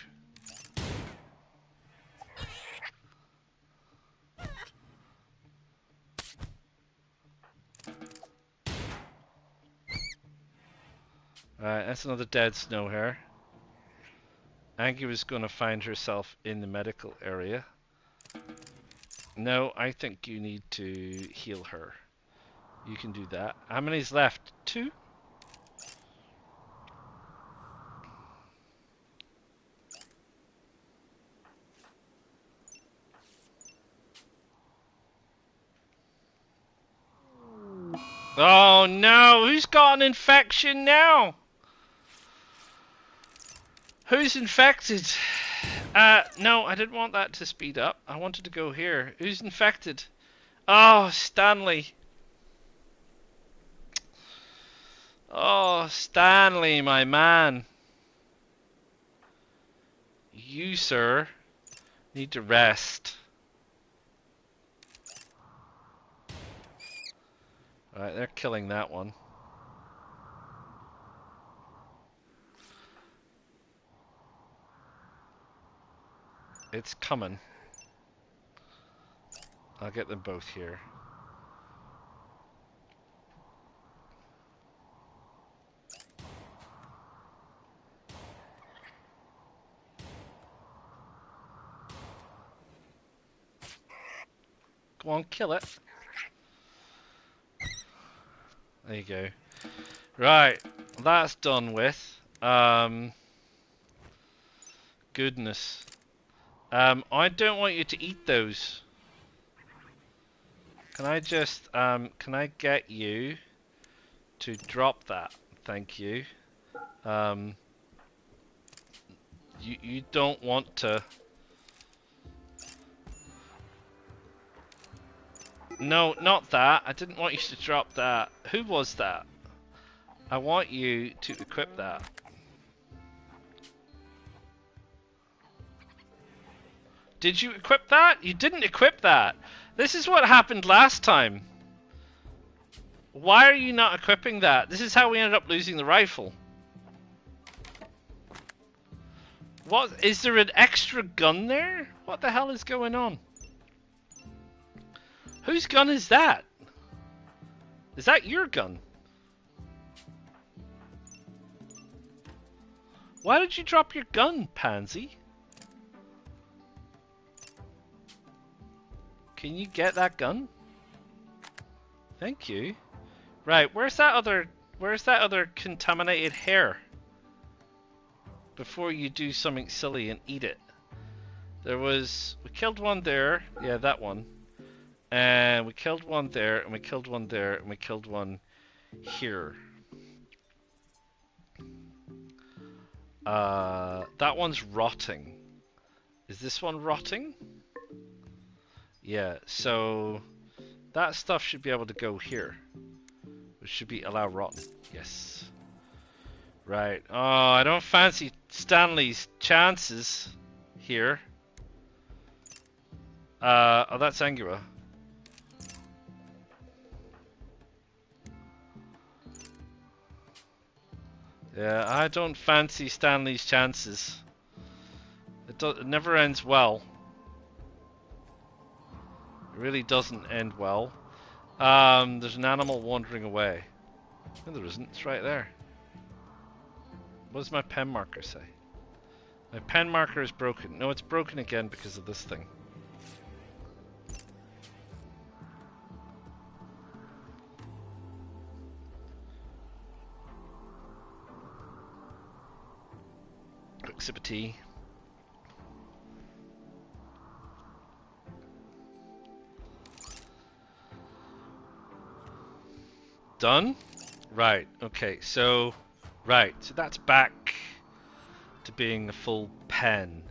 Alright, that's another dead snow hare. Angie was gonna find herself in the medical area. No, I think you need to heal her. You can do that. How many's left? 2? Oh no! Who's got an infection now? Who's infected? No, I didn't want that to speed up. I wanted to go here. Who's infected? Oh, Stanley. Oh, Stanley, my man. You, sir, need to rest. Alright, they're killing that one. It's coming. I'll get them both here. Go on, kill it. There you go. Right, that's done with. Goodness. I don't want you to eat those. Can I just, can I get you to drop that? Thank you. You don't want to. No, not that. I didn't want you to drop that. Who was that? I want you to equip that. Did you equip that? You didn't equip that. This is what happened last time. Why are you not equipping that? This is how we ended up losing the rifle. What? Is there an extra gun there? What the hell is going on? Whose gun is that? Is that your gun? Why did you drop your gun, Pansy? Can you get that gun? Thank you. Right, where's that other contaminated hair? Before you do something silly and eat it. We killed one there. Yeah, that one. And we killed one there, and we killed one there, and we killed one here. That one's rotting. Is this one rotting? Yeah, so that stuff should be able to go here. It should be allow rotten. Yes. Right. Oh, I don't fancy Stanley's chances here. Oh, that's Angua. Yeah, I don't fancy Stanley's chances. It never ends well. It really doesn't end well. There's an animal wandering away. No, there isn't. It's right there. What does my pen marker say? My pen marker is broken. No, it's broken again because of this thing. Quick sip of tea. Done? Right, okay, so... Right, so that's back to being a full pen.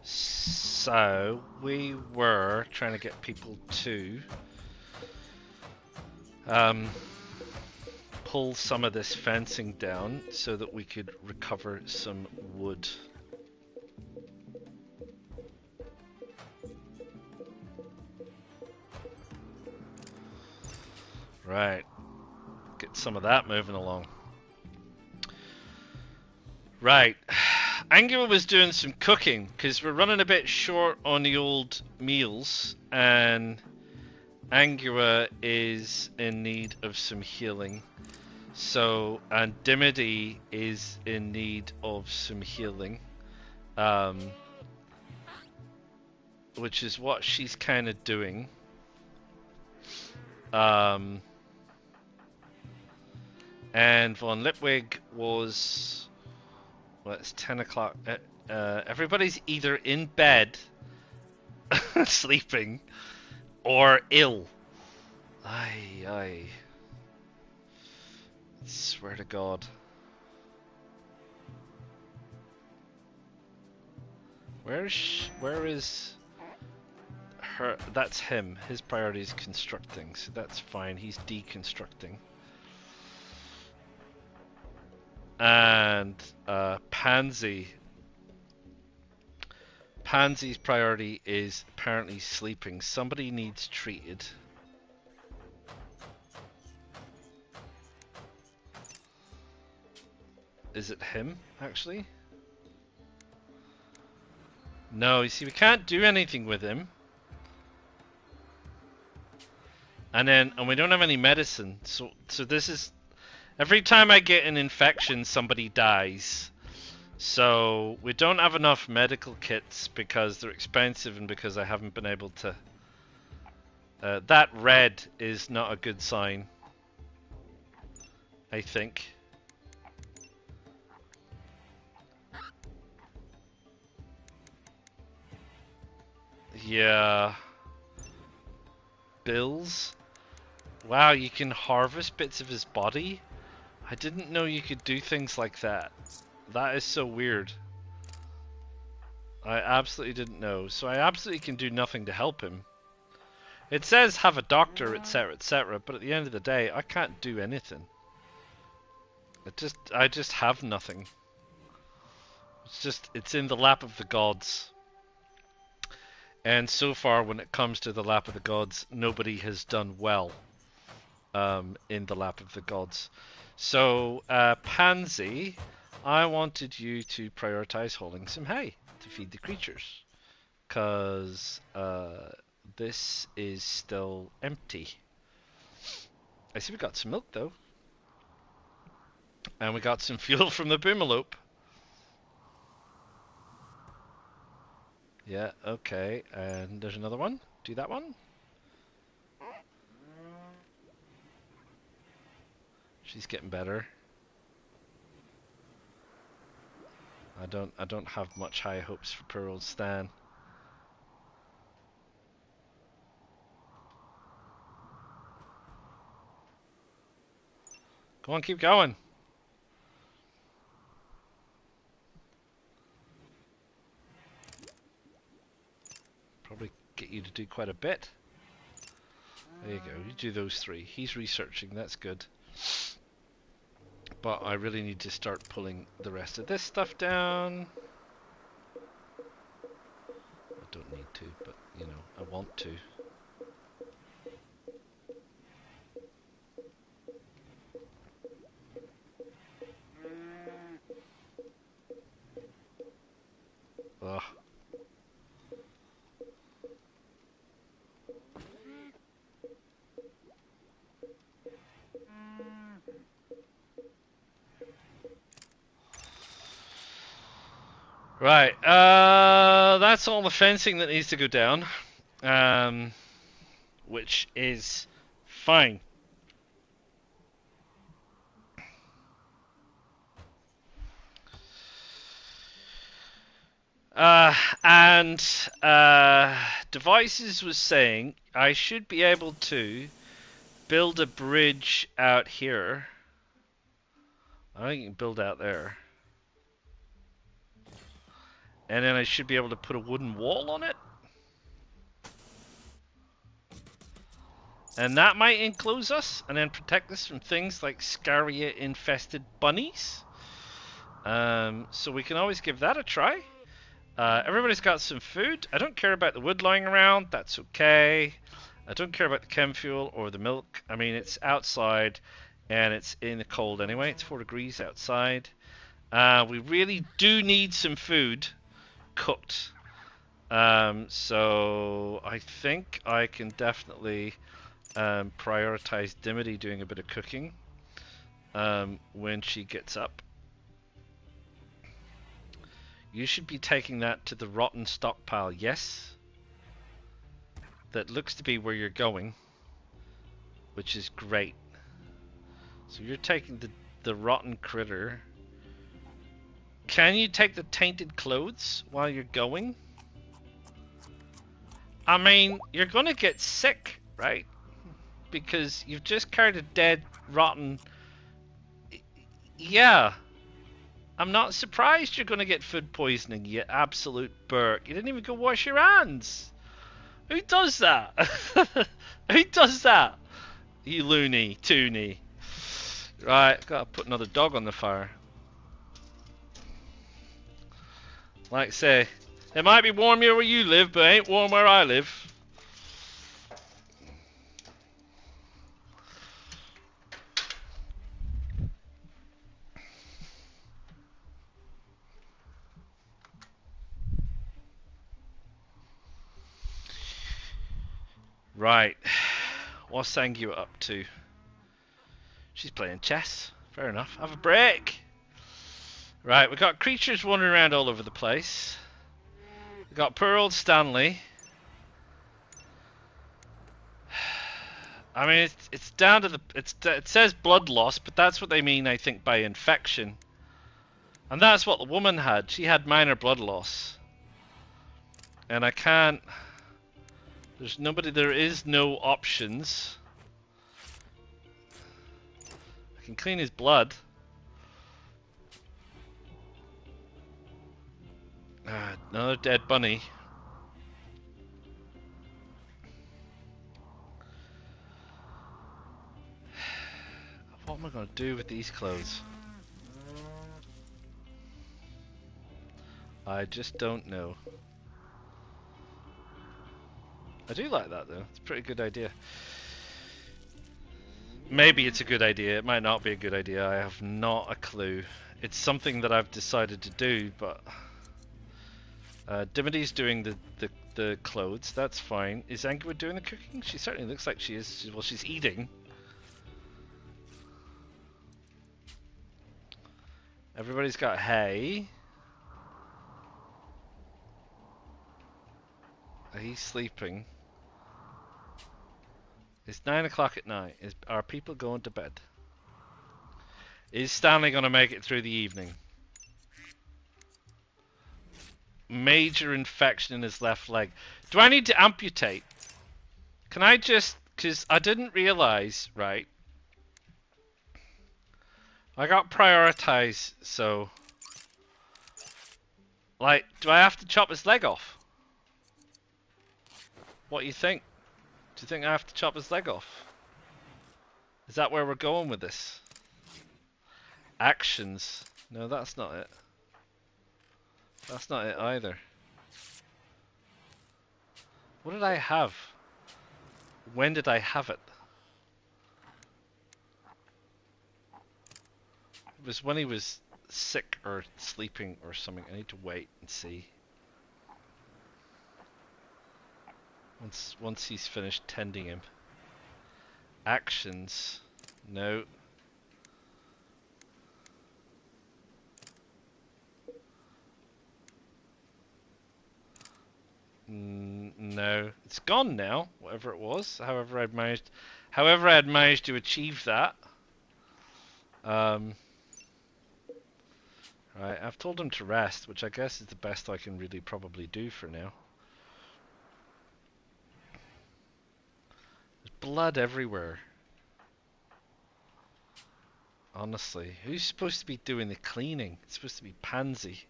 So, we were trying to get people to... pull some of this fencing down so that we could recover some wood. Right. Get some of that moving along. Right. Angela was doing some cooking because we're running a bit short on the old meals, and Angua is in need of some healing. So, and Dimity is in need of some healing. Which is what she's kind of doing. And Von Lipwig was... Well, it's 10 o'clock. Everybody's either in bed, sleeping, or ill. I swear to God. Where is her? That's him. His priority is constructing, so that's fine. He's deconstructing. And Pansy. Pansy's priority is apparently sleeping. Somebody needs treated. Is it him, actually? No, you see, we can't do anything with him. And we don't have any medicine. So this is... Every time I get an infection, somebody dies. So we don't have enough medical kits because they're expensive and because I haven't been able to... that red is not a good sign, I think. Yeah. Bills? Wow, you can harvest bits of his body? I didn't know you could do things like that. That is so weird. I absolutely didn't know. So I absolutely can do nothing to help him. It says have a doctor, etc., but at the end of the day, I can't do anything. I just have nothing. It's in the lap of the gods. And so far, when it comes to the lap of the gods, nobody has done well in the lap of the gods. So, Pansy, I wanted you to prioritize hauling some hay to feed the creatures. Because this is still empty. I see we got some milk, though. And we got some fuel from the boomalope. Yeah, okay. And there's another one. Do that one. She's getting better. I don't have much high hopes for poor old Stan. Come on, keep going. you to do quite a bit. There you go, you do those 3. He's researching, that's good. But I really need to start pulling the rest of this stuff down. I don't need to, but you know, I want to. Ugh. Right, that's all the fencing that needs to go down, which is fine. And Devices was saying I should be able to build a bridge out here. I think you can build out there. And then I should be able to put a wooden wall on it. And that might enclose us and then protect us from things like scaria-infested bunnies. So we can always give that a try. Everybody's got some food. I don't care about the wood lying around. That's okay. I don't care about the chem fuel or the milk. I mean, it's outside and it's in the cold anyway. It's 4 degrees outside. We really do need some food cooked. So I think I can definitely prioritize Dimity doing a bit of cooking when she gets up. You should be taking that to the rotten stockpile, yes. That looks to be where you're going, which is great. So you're taking the rotten critter. Can you take the tainted clothes while you're going? I mean, you're gonna get sick, right? Because you've just carried a dead, rotten... Yeah. I'm not surprised you're gonna get food poisoning, you absolute Burke. You didn't even go wash your hands. Who does that? Who does that? You loony, toony. Right, gotta put another dog on the fire. Like I say, it might be warm here where you live, but it ain't warm where I live. Right, what's Sangu up to? She's playing chess. Fair enough. Have a break. Right, we've got creatures wandering around all over the place. We've got poor old Stanley. I mean, it's down to the... it says blood loss, but that's what they mean, I think, by infection. And that's what the woman had. She had minor blood loss. And I can't... There's nobody... There is no options. I can clean his blood. Another dead bunny. What am I going to do with these clothes? I just don't know. I do like that though. It's a pretty good idea. Maybe it's a good idea. It might not be a good idea. I have not a clue. It's something that I've decided to do, but Dimity's doing the clothes. That's fine. Is Angua doing the cooking? She certainly looks like she is. Well, she's eating. Everybody's got hay. He's sleeping. It's 9 o'clock at night. Are people going to bed? Is Stanley going to make it through the evening? Major infection in his left leg. Do I need to amputate? Can I just... Because I didn't realize, right? I got prioritized, so... Like, do I have to chop his leg off? What do you think? Do you think I have to chop his leg off? Is that where we're going with this? Actions. No, that's not it. That's not it either. What did I have? When did I have it? It was when he was sick or sleeping or something. I need to wait and see. Once he's finished tending him. Actions. No. No. It's gone now, whatever it was. However I had managed to achieve that. Right, I've told him to rest, which I guess is the best I can really probably do for now. There's blood everywhere. Honestly, who's supposed to be doing the cleaning? It's supposed to be Pansy.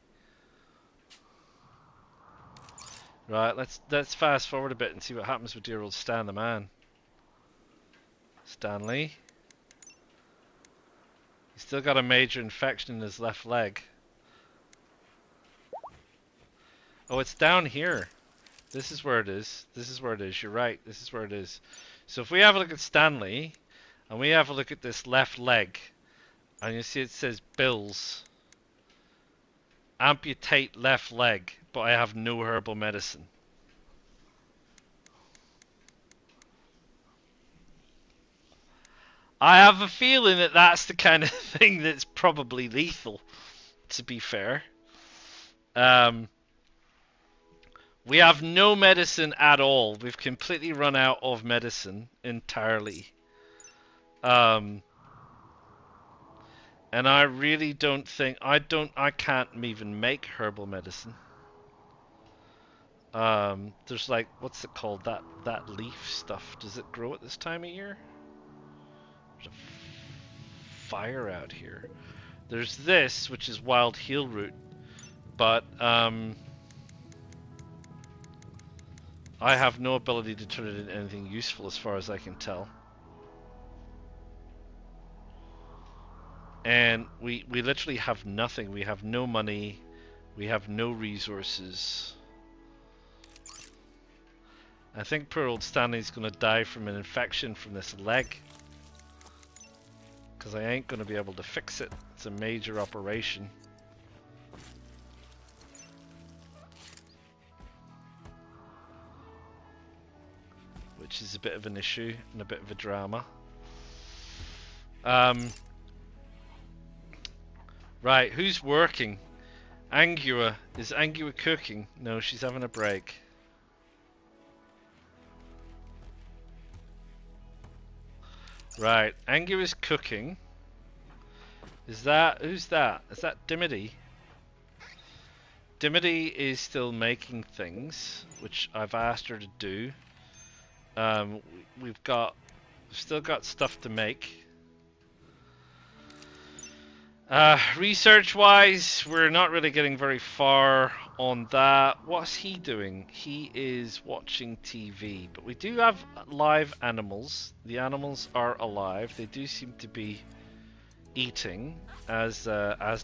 Right, let's fast forward a bit and see what happens with dear old Stan the man. Stanley. He's still got a major infection in his left leg. Oh, it's down here. This is where it is. This is where it is. You're right. This is where it is. So if we have a look at Stanley, and we have a look at this left leg, and you see it says bills. Amputate left leg, but I have no herbal medicine. I have a feeling that that's the kind of thing that's probably lethal, to be fair. We have no medicine at all. We've completely run out of medicine entirely. And I really don't think I can't even make herbal medicine. There's like, what's it called? That leaf stuff. Does it grow at this time of year? There's a fire out here. There's this, which is wild heal root, but I have no ability to turn it into anything useful as far as I can tell. And we literally have nothing. We have no money. We have no resources. I think poor old Stanley's gonna die from an infection from this leg. Because I ain't gonna be able to fix it. It's a major operation. Which is a bit of an issue and a bit of a drama. Right, who's working? Angua. Is Angua cooking? No, she's having a break. Right, Angua's cooking. Is that... who's that? Is that Dimity? Dimity is still making things, which I've asked her to do. We've still got stuff to make. Research-wise, we're not really getting very far on that. What's he doing? He is watching TV, but we do have live animals. The animals are alive. They do seem to be eating, as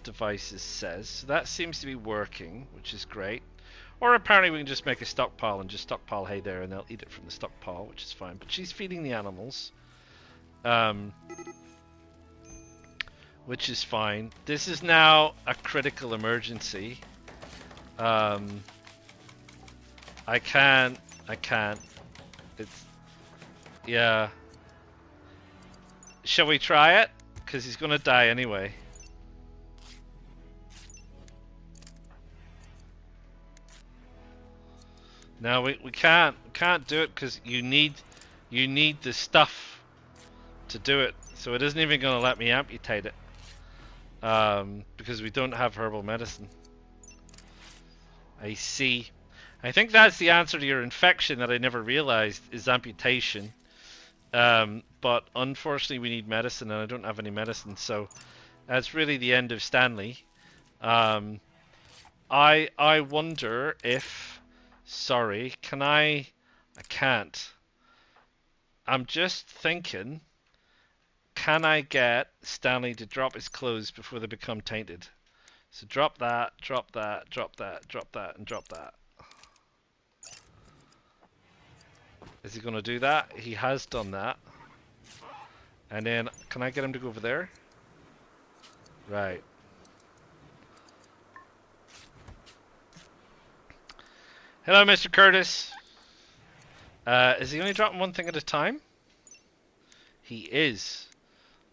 Devices says. So that seems to be working, which is great. Or apparently we can just make a stockpile and just stockpile hay there, and they'll eat it from the stockpile, which is fine. But she's feeding the animals. Which is fine. This is now a critical emergency. I can't. It's... yeah. Shall we try it? Because he's gonna die anyway. No, we can't do it because you need the stuff to do it. So it isn't even gonna let me amputate it. Because we don't have herbal medicine. I see. I think that's the answer to your infection that I never realized is amputation. But unfortunately we need medicine and I don't have any medicine, so that's really the end of Stanley. I wonder if... sorry, can I I can't. I'm just thinking, can I get Stanley to drop his clothes before they become tainted? So drop that, drop that, drop that, drop that, and drop that. Is he going to do that? He has done that. And then, can I get him to go over there? Right. Hello, Mr. Curtis. Is he only dropping one thing at a time? He is.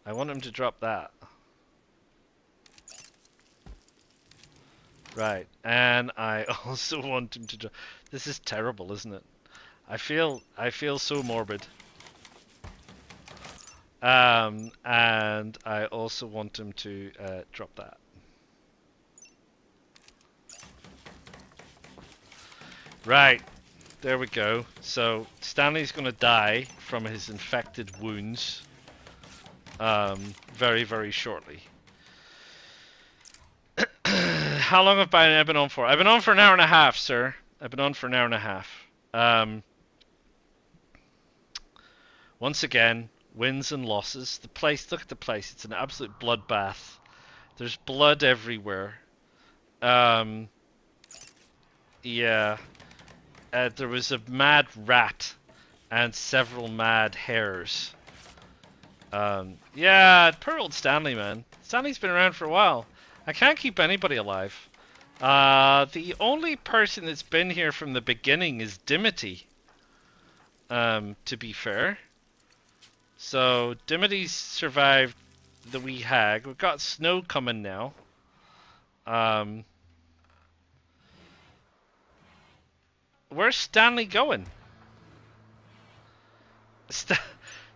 I want him to drop that. Right. And I also want him to drop... This is terrible, isn't it? I feel so morbid. And I also want him to drop that. Right. There we go. So Stanley's going to die from his infected wounds very, very shortly. How long have I been on for? I've been on for an hour and a half, sir. I've been on for an hour and a half. Once again, wins and losses. The place, look at the place. It's an absolute bloodbath. There's blood everywhere. Yeah. There was a mad rat and several mad hares. Yeah, poor old Stanley, man. Stanley's been around for a while. I can't keep anybody alive. The only person that's been here from the beginning is Dimity. To be fair. So, Dimity's survived the wee hag. We've got snow coming now. Where's Stanley going?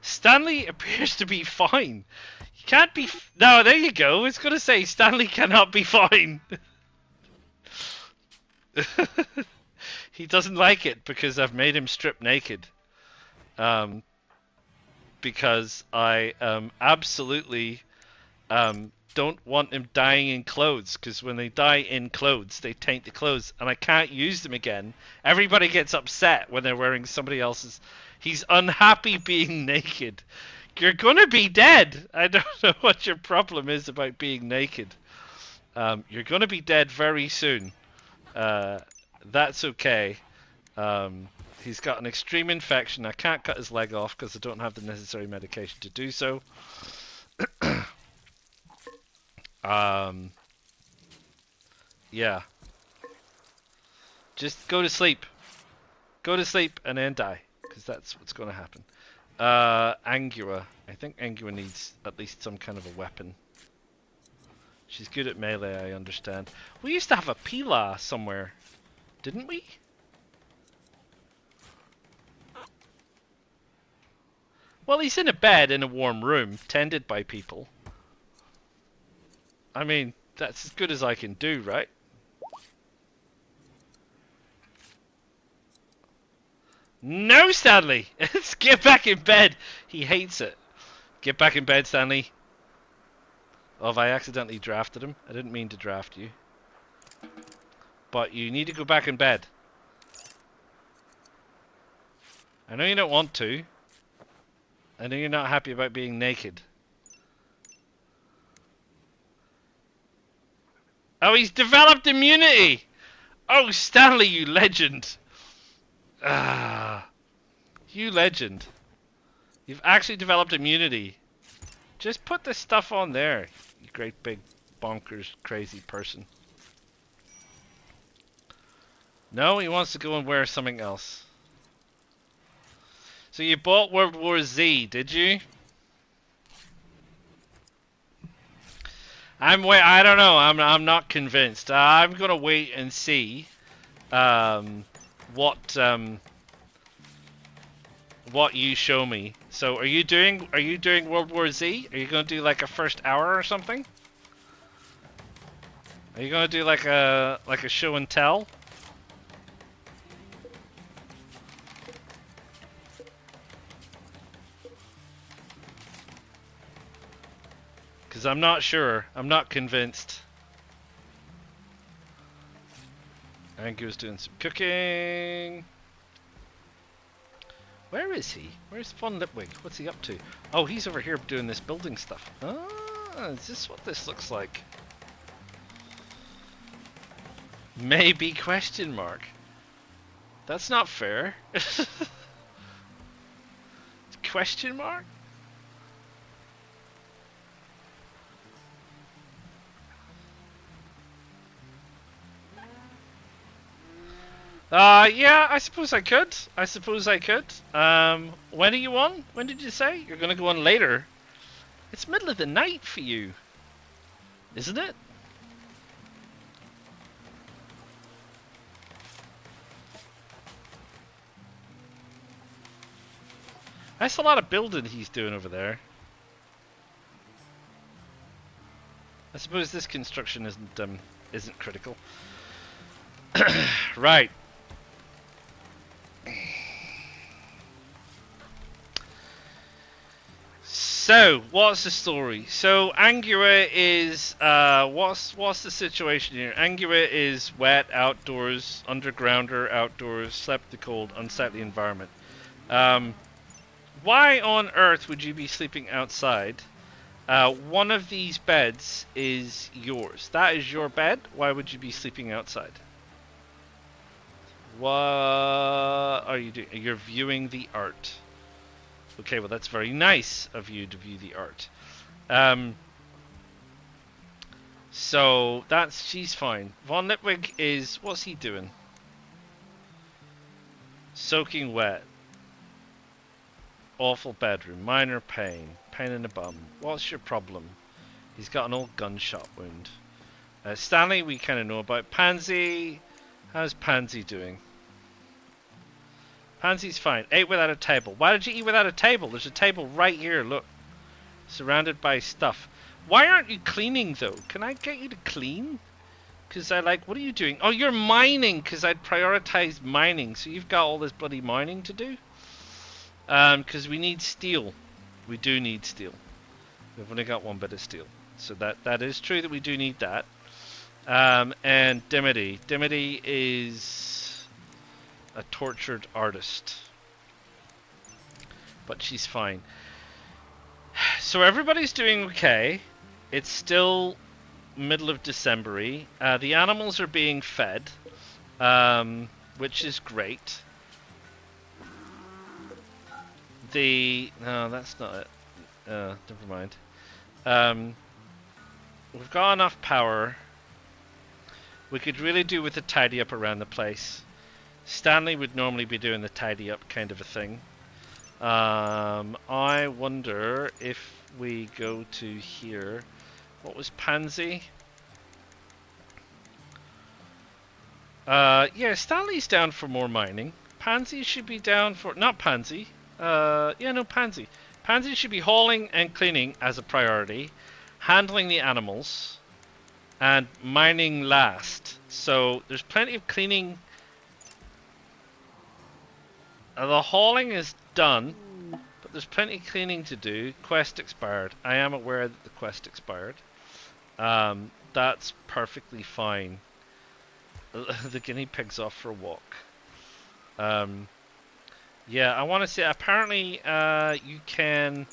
Stanley appears to be fine. You can't be... No, there you go. I was going to say, Stanley cannot be fine. He doesn't like it because I've made him strip naked. Because I absolutely don't want him dying in clothes, because when they die in clothes, they taint the clothes, and I can't use them again. Everybody gets upset when they're wearing somebody else's. He's unhappy being naked. You're gonna be dead. I don't know what your problem is about being naked. You're gonna be dead very soon. That's okay. He's got an extreme infection. I can't cut his leg off because I don't have the necessary medication to do so. Yeah. Just go to sleep. Go to sleep and then die, because that's what's going to happen. Angua. I think Angua needs at least some kind of a weapon. She's good at melee, I understand. We used to have a Pila somewhere, didn't we? Well, he's in a bed in a warm room, tended by people. I mean, that's as good as I can do, right? No, Stanley! Let's get back in bed! He hates it. Get back in bed, Stanley. Oh, have I accidentally drafted him? I didn't mean to draft you. But you need to go back in bed. I know you don't want to. I know you're not happy about being naked. Oh, he's developed immunity! Oh, Stanley, you legend! Ah, you legend. You've actually developed immunity. Just put this stuff on there, you great big bonkers crazy person. No, he wants to go and wear something else. So you bought World War Z, did you? I don't know. I'm not convinced. I'm gonna wait and see what you show me. So are you doing World War Z? Are you gonna do like a first hour or something? Are you gonna do like a show and tell? Because I'm not sure. I'm not convinced. Angua's doing some cooking. Where is he? Where's Von Lipwig? What's he up to? Oh, he's over here doing this building stuff. Ah, is this what this looks like? Maybe question mark. That's not fair. Question mark? Yeah, I suppose I could. I suppose I could. When are you on? When did you say? You're gonna go on later. It's middle of the night for you, isn't it? That's a lot of building he's doing over there. I suppose this construction isn't critical. Right. So, what's the story? So, Angua is what's the situation here? Angua is wet outdoors, undergrounder outdoors, slept the cold, unsightly environment. Why on earth would you be sleeping outside? One of these beds is yours. That is your bed. Why would you be sleeping outside? What are you doing? You're viewing the art. Okay, well that's very nice of you to view the art. So she's fine. Von Lipwig is, what's he doing? Soaking wet. Awful bedroom. Minor pain. Pain in the bum. What's your problem? He's got an old gunshot wound. Stanley, we kind of know about. Pansy, how's Pansy doing? Pansy's fine. Ate without a table. Why did you eat without a table? There's a table right here, look. Surrounded by stuff. Why aren't you cleaning, though? Can I get you to clean? Because what are you doing? Oh, you're mining, because I'd prioritized mining. So you've got all this bloody mining to do? Because we need steel. We do need steel. We've only got one bit of steel. So that is true that we do need that. And Dimity. Dimity is a tortured artist. But she's fine. So everybody's doing okay. It's still middle of December-y. The animals are being fed, which is great. No, that's not it. Never mind. We've got enough power. We could really do with a tidy up around the place. Stanley would normally be doing the tidy up kind of a thing. I wonder if we go to here. What was Pansy? Yeah, Stanley's down for more mining. Pansy should be down for... Not Pansy. Pansy. Pansy should be hauling and cleaning as a priority. Handling the animals. And mining last. So, there's plenty of cleaning... the hauling is done, but there's plenty of cleaning to do. Quest expired. I am aware that the quest expired. That's perfectly fine. The guinea pig's off for a walk. Yeah, I want to say, apparently you can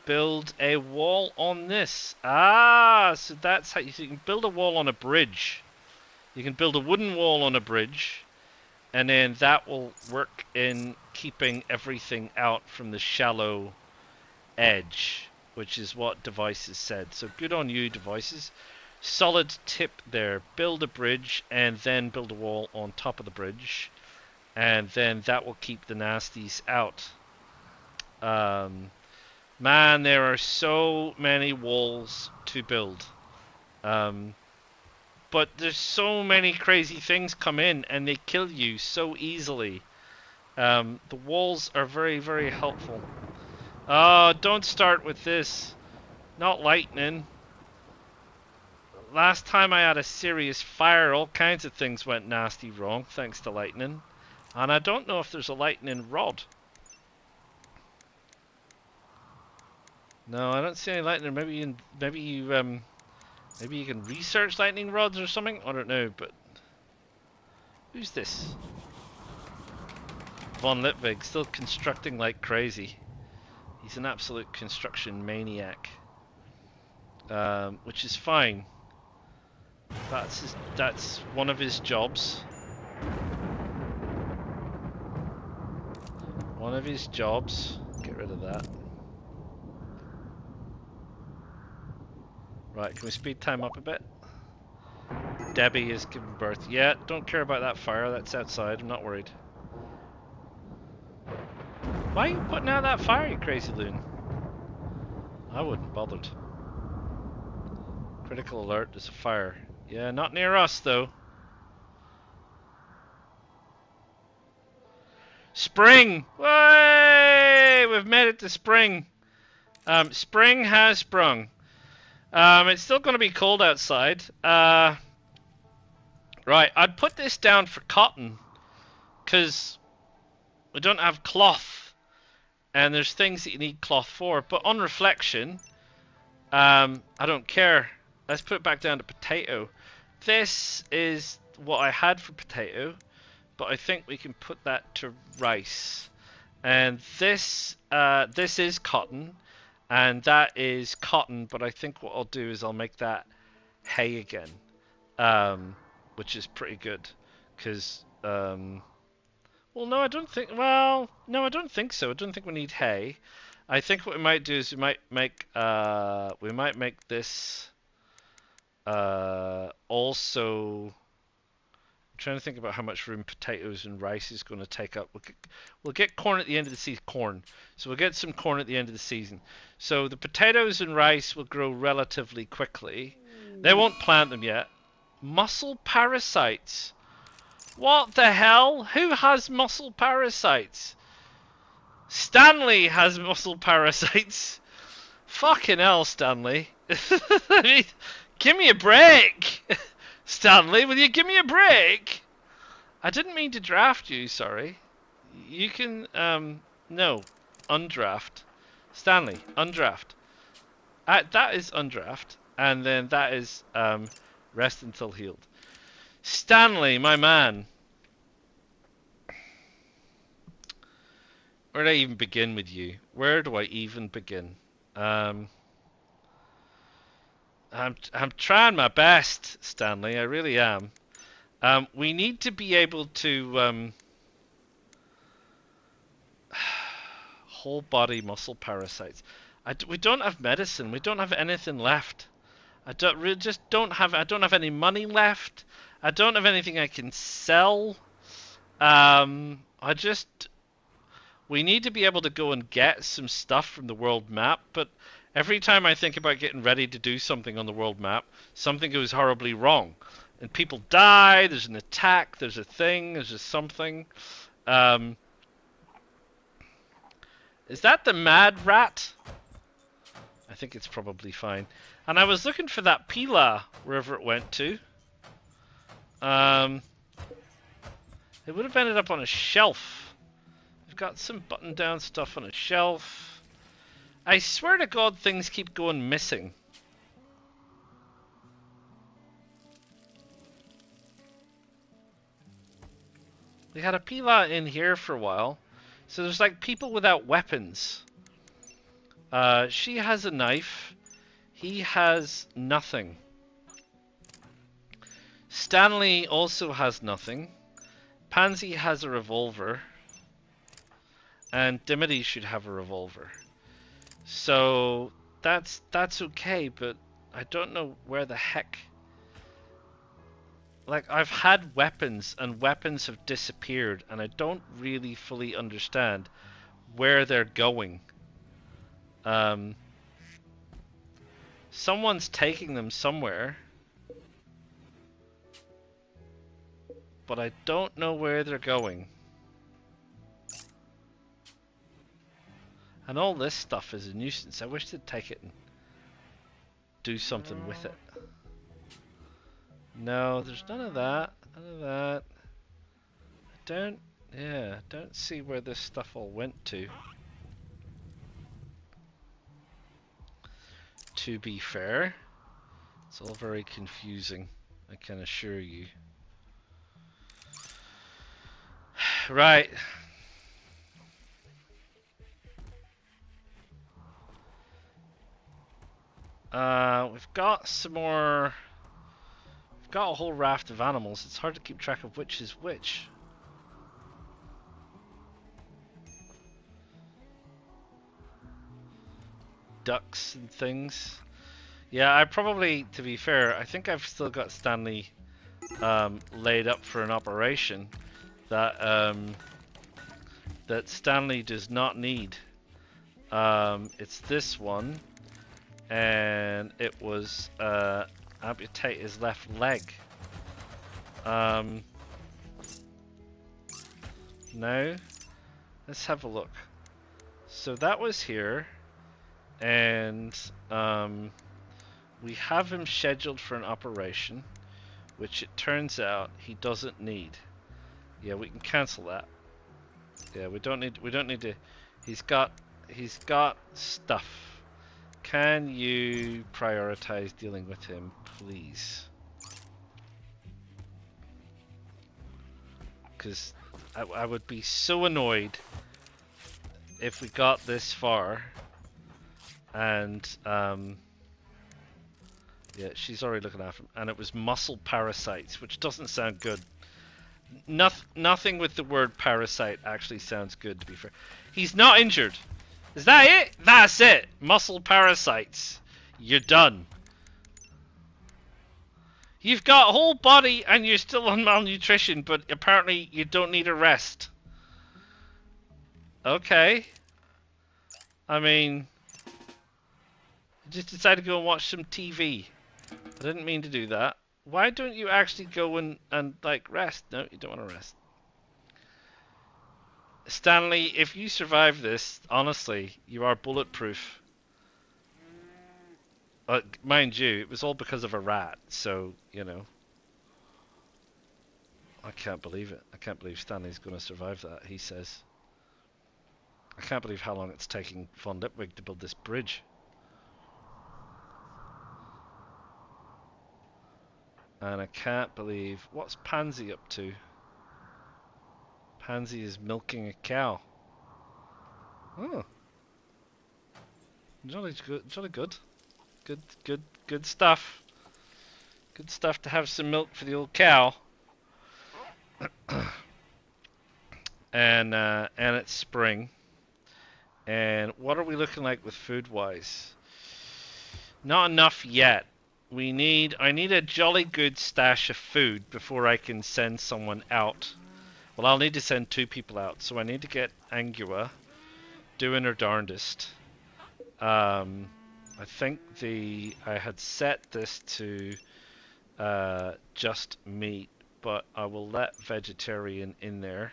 build a wall on this. So that's how you can build a wall on a bridge. You can build a wooden wall on a bridge. And then that will work in keeping everything out from the shallow edge, which is what Devices said. So good on you, Devices. Solid tip there. Build a bridge and then build a wall on top of the bridge. And then that will keep the nasties out. Man, there are so many walls to build. But there's so many crazy things come in and they kill you so easily. The walls are very, very helpful. Don't start with this. Not lightning. Last time I had a serious fire, all kinds of things went nasty wrong thanks to lightning. And I don't know if there's a lightning rod. No, I don't see any lightning. Maybe you can research lightning rods or something? I don't know, but... Who's this? Von Litvig still constructing like crazy. He's an absolute construction maniac, which is fine. That's one of his jobs. One of his jobs. Get rid of that. Right, can we speed time up a bit? Debbie is giving birth. Yeah, don't care about that fire. That's outside. I'm not worried. Why are you putting out that fire, you crazy loon? I wouldn't bothered. Critical alert, there's a fire. Yeah, not near us though. Spring! Way! We've made it to spring. Spring has sprung. It's still going to be cold outside. Right, I'd put this down for cotton, because we don't have cloth, and there's things that you need cloth for. But on reflection, I don't care. Let's put it back down to potato. This is what I had for potato, but I think we can put that to rice. And this is cotton, and that is cotton, but I think what I'll do is I'll make that hay again, which is pretty good, because, well, no, I don't think, well, no, I don't think so. I don't think we need hay. I think what we might do is we might make this, also, I'm trying to think about how much room potatoes and rice is going to take up. We'll get corn at the end of the season. So we'll get some corn at the end of the season. So the potatoes and rice will grow relatively quickly. They won't plant them yet. Mussel parasites. What the hell? Who has mussel parasites? Stanley has mussel parasites. Fucking hell, Stanley. I mean, give me a break. Stanley, will you give me a break? I didn't mean to draft you, sorry. You can, no, undraft. Stanley, undraft. That is undraft, and then that is, rest until healed. Stanley, my man. Where do I even begin with you? Where do I even begin? I'm trying my best, Stanley. I really am. We need to be able to whole body muscle parasites. We don't have medicine. We don't have anything left. I don't have any money left. I don't have anything I can sell. We need to be able to go and get some stuff from the world map, but every time I think about getting ready to do something on the world map, something goes horribly wrong. And people die, there's an attack, there's a thing, there's a something. Is that the mad rat? I think it's probably fine. And I was looking for that Pila, wherever it went to. It would have ended up on a shelf. We've got some button-down stuff on a shelf. I swear to God, things keep going missing. We had a Pila in here for a while. So there's like people without weapons. She has a knife. He has nothing. Stanley also has nothing. Pansy has a revolver. And Dimity should have a revolver. So that's okay, but I don't know where the heck... Like, I've had weapons, and weapons have disappeared, and I don't really fully understand where they're going. Someone's taking them somewhere, but I don't know where they're going. And all this stuff is a nuisance. I wish they'd take it and do something with it. No, there's none of that. None of that. I don't see where this stuff all went to. To be fair, it's all very confusing, I can assure you. Right. We've got some more. We've got a whole raft of animals. It's hard to keep track of which is which. Ducks and things. Yeah, I probably, to be fair, I think I've still got Stanley laid up for an operation that that Stanley does not need. It's this one, and it was amputate his left leg. No, let's have a look. So that was here, and we have him scheduled for an operation, which it turns out he doesn't need. Yeah, we can cancel that. Yeah, we don't need to. He's got stuff. Can you prioritize dealing with him, please? Because I would be so annoyed if we got this far and yeah, she's already looking after him, and it was muscle parasites, which doesn't sound good. Nothing with the word parasite actually sounds good, to be fair. He's not injured. Is that it? That's it. Muscle parasites. You're done. You've got a whole body and you're still on malnutrition, but apparently you don't need a rest. Okay. I mean, just decided to go and watch some TV. I didn't mean to do that. Why don't you actually go and like rest? No, you don't want to rest. Stanley, if you survive this, honestly, you are bulletproof. Mind you, it was all because of a rat, so, you know. I can't believe it. I can't believe Stanley's going to survive that, he says. I can't believe how long it's taking Von Lipwig to build this bridge. And I can't believe... What's Pansy up to? Pansy is milking a cow. Oh. Jolly good. Jolly good. Good stuff. Good stuff to have some milk for the old cow. And it's spring. And what are we looking like with food-wise? Not enough yet. I need a jolly good stash of food before I can send someone out. Well, I'll need to send 2 people out, so I need to get Angua doing her darndest. I think I had set this to just meat, but I will let vegetarian in there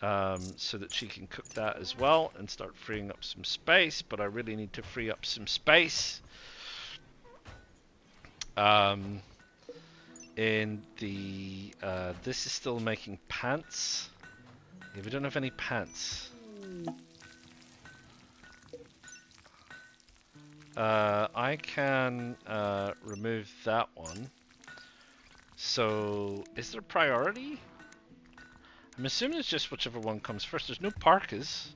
so that she can cook that as well and start freeing up some space. But I really need to free up some space in the this is still making pants. Yeah, we don't have any pants. I can remove that one. So, is there priority? I'm assuming it's just whichever one comes first. There's no parkas.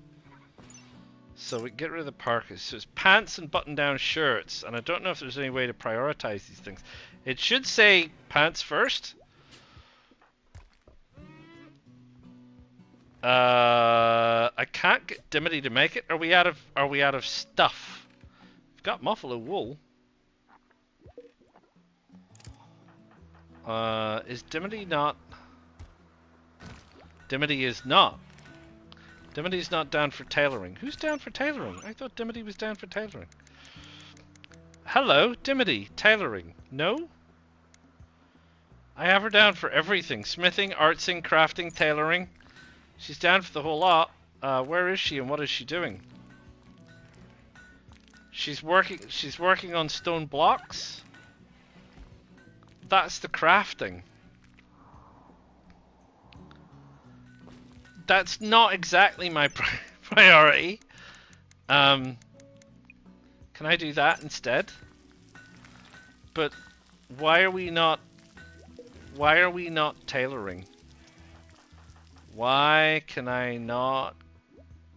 So we get rid of the parkas. So it's pants and button-down shirts. And I don't know if there's any way to prioritize these things. It should say pants first. I can't get Dimity to make it. Are we out of stuff? We've got Muffalo wool. Is Dimity not? Dimity is not. Dimity's not down for tailoring. Who's down for tailoring? I thought Dimity was down for tailoring. Hello, Dimity. Tailoring. No? I have her down for everything. Smithing, artsing, crafting, tailoring. She's down for the whole lot. Where is she and what is she doing? She's working on stone blocks. That's the crafting. That's not exactly my priority. Can I do that instead? But why are we not tailoring? Why can I not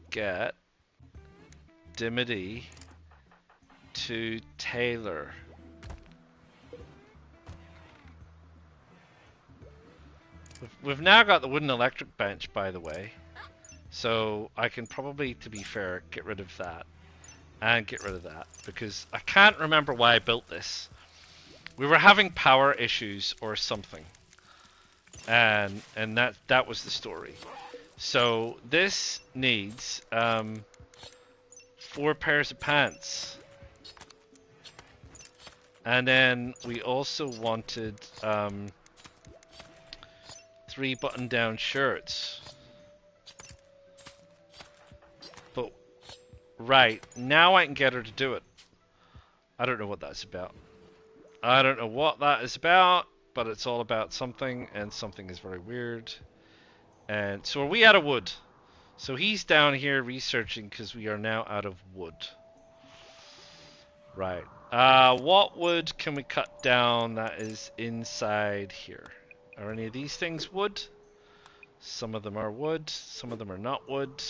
get Dimity to tailor. We've now got the wooden electric bench, by the way. So I can probably, to be fair, get rid of that. And get rid of that. Because I can't remember why I built this. We were having power issues or something. And that was the story. So this needs 4 pairs of pants. And then we also wanted 3 button-down shirts. But, right, now I can get her to do it. I don't know what that's about. I don't know what that is about, but it's all about something, and something is very weird. And so are we out of wood? So he's down here researching because we are now out of wood. Right. What wood can we cut down that is inside here? Are any of these things wood? Some of them are wood, some of them are not wood.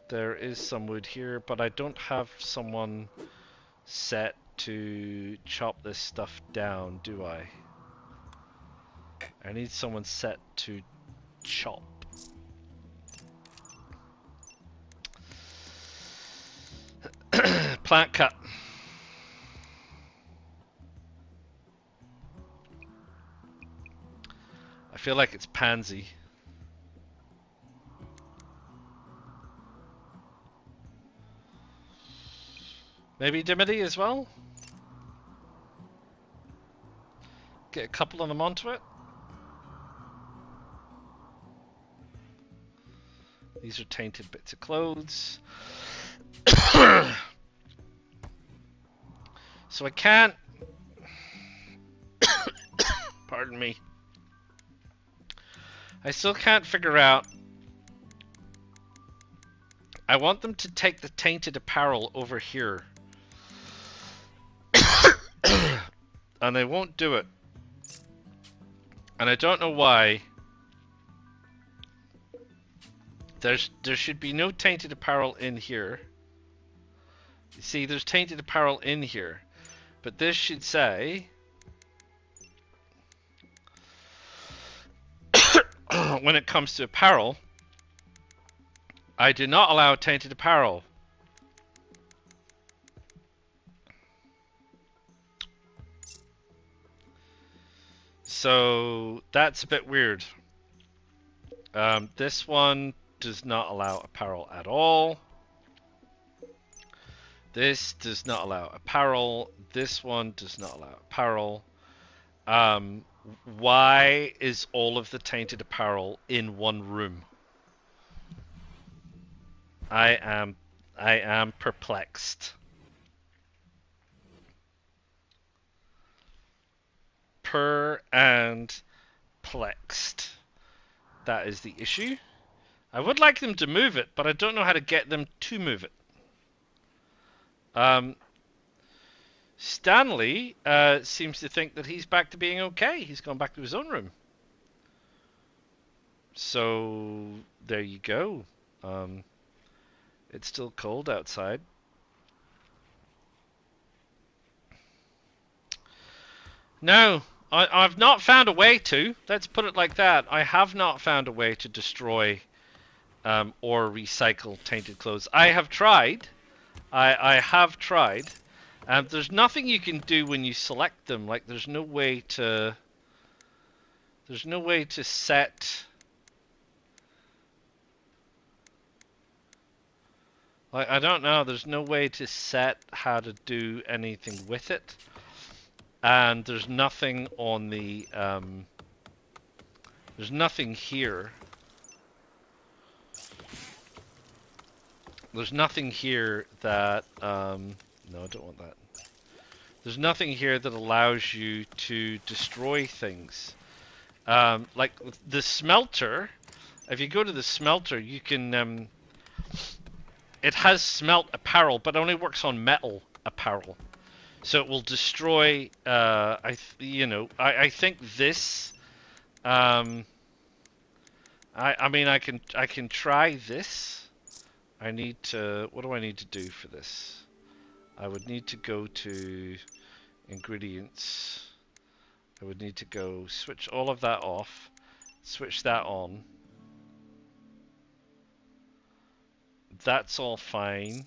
There is some wood here, but I don't have someone set to chop this stuff down, do I? I need someone set to chop. Plant cut. I feel like it's pansy. Maybe Dimity as well? Get a couple of them onto it. These are tainted bits of clothes. So I can't... Pardon me. I still can't figure out... I want them to take the tainted apparel over here. And they won't do it. And I don't know why. There should be no tainted apparel in here. You see, there's tainted apparel in here. But this should say... when it comes to apparel, I do not allow tainted apparel. So that's a bit weird. This one does not allow apparel at all. This does not allow apparel. This one does not allow apparel. Why is all of the tainted apparel in one room? I am perplexed. And plexed. That is the issue. I would like them to move it, but I don't know how to get them to move it. Stanley seems to think that he's back to being okay. He's gone back to his own room. So there you go. It's still cold outside. No, I've not found a way to. Let's put it like that. I have not found a way to destroy or recycle tainted clothes. I have tried. I have tried. There's nothing you can do when you select them. Like there's no way to set. Like I don't know. There's no way to set how to do anything with it. And there's nothing on the, there's nothing here. There's nothing here that, no, I don't want that. There's nothing here that allows you to destroy things. Like the smelter, if you go to the smelter, you can, it has smelt apparel, but only works on metal apparel. So it will destroy. I think this. I mean, I can try this. I need to... What do I need to do for this? I would need to go to ingredients. I would need to go switch all of that off. Switch that on. That's all fine.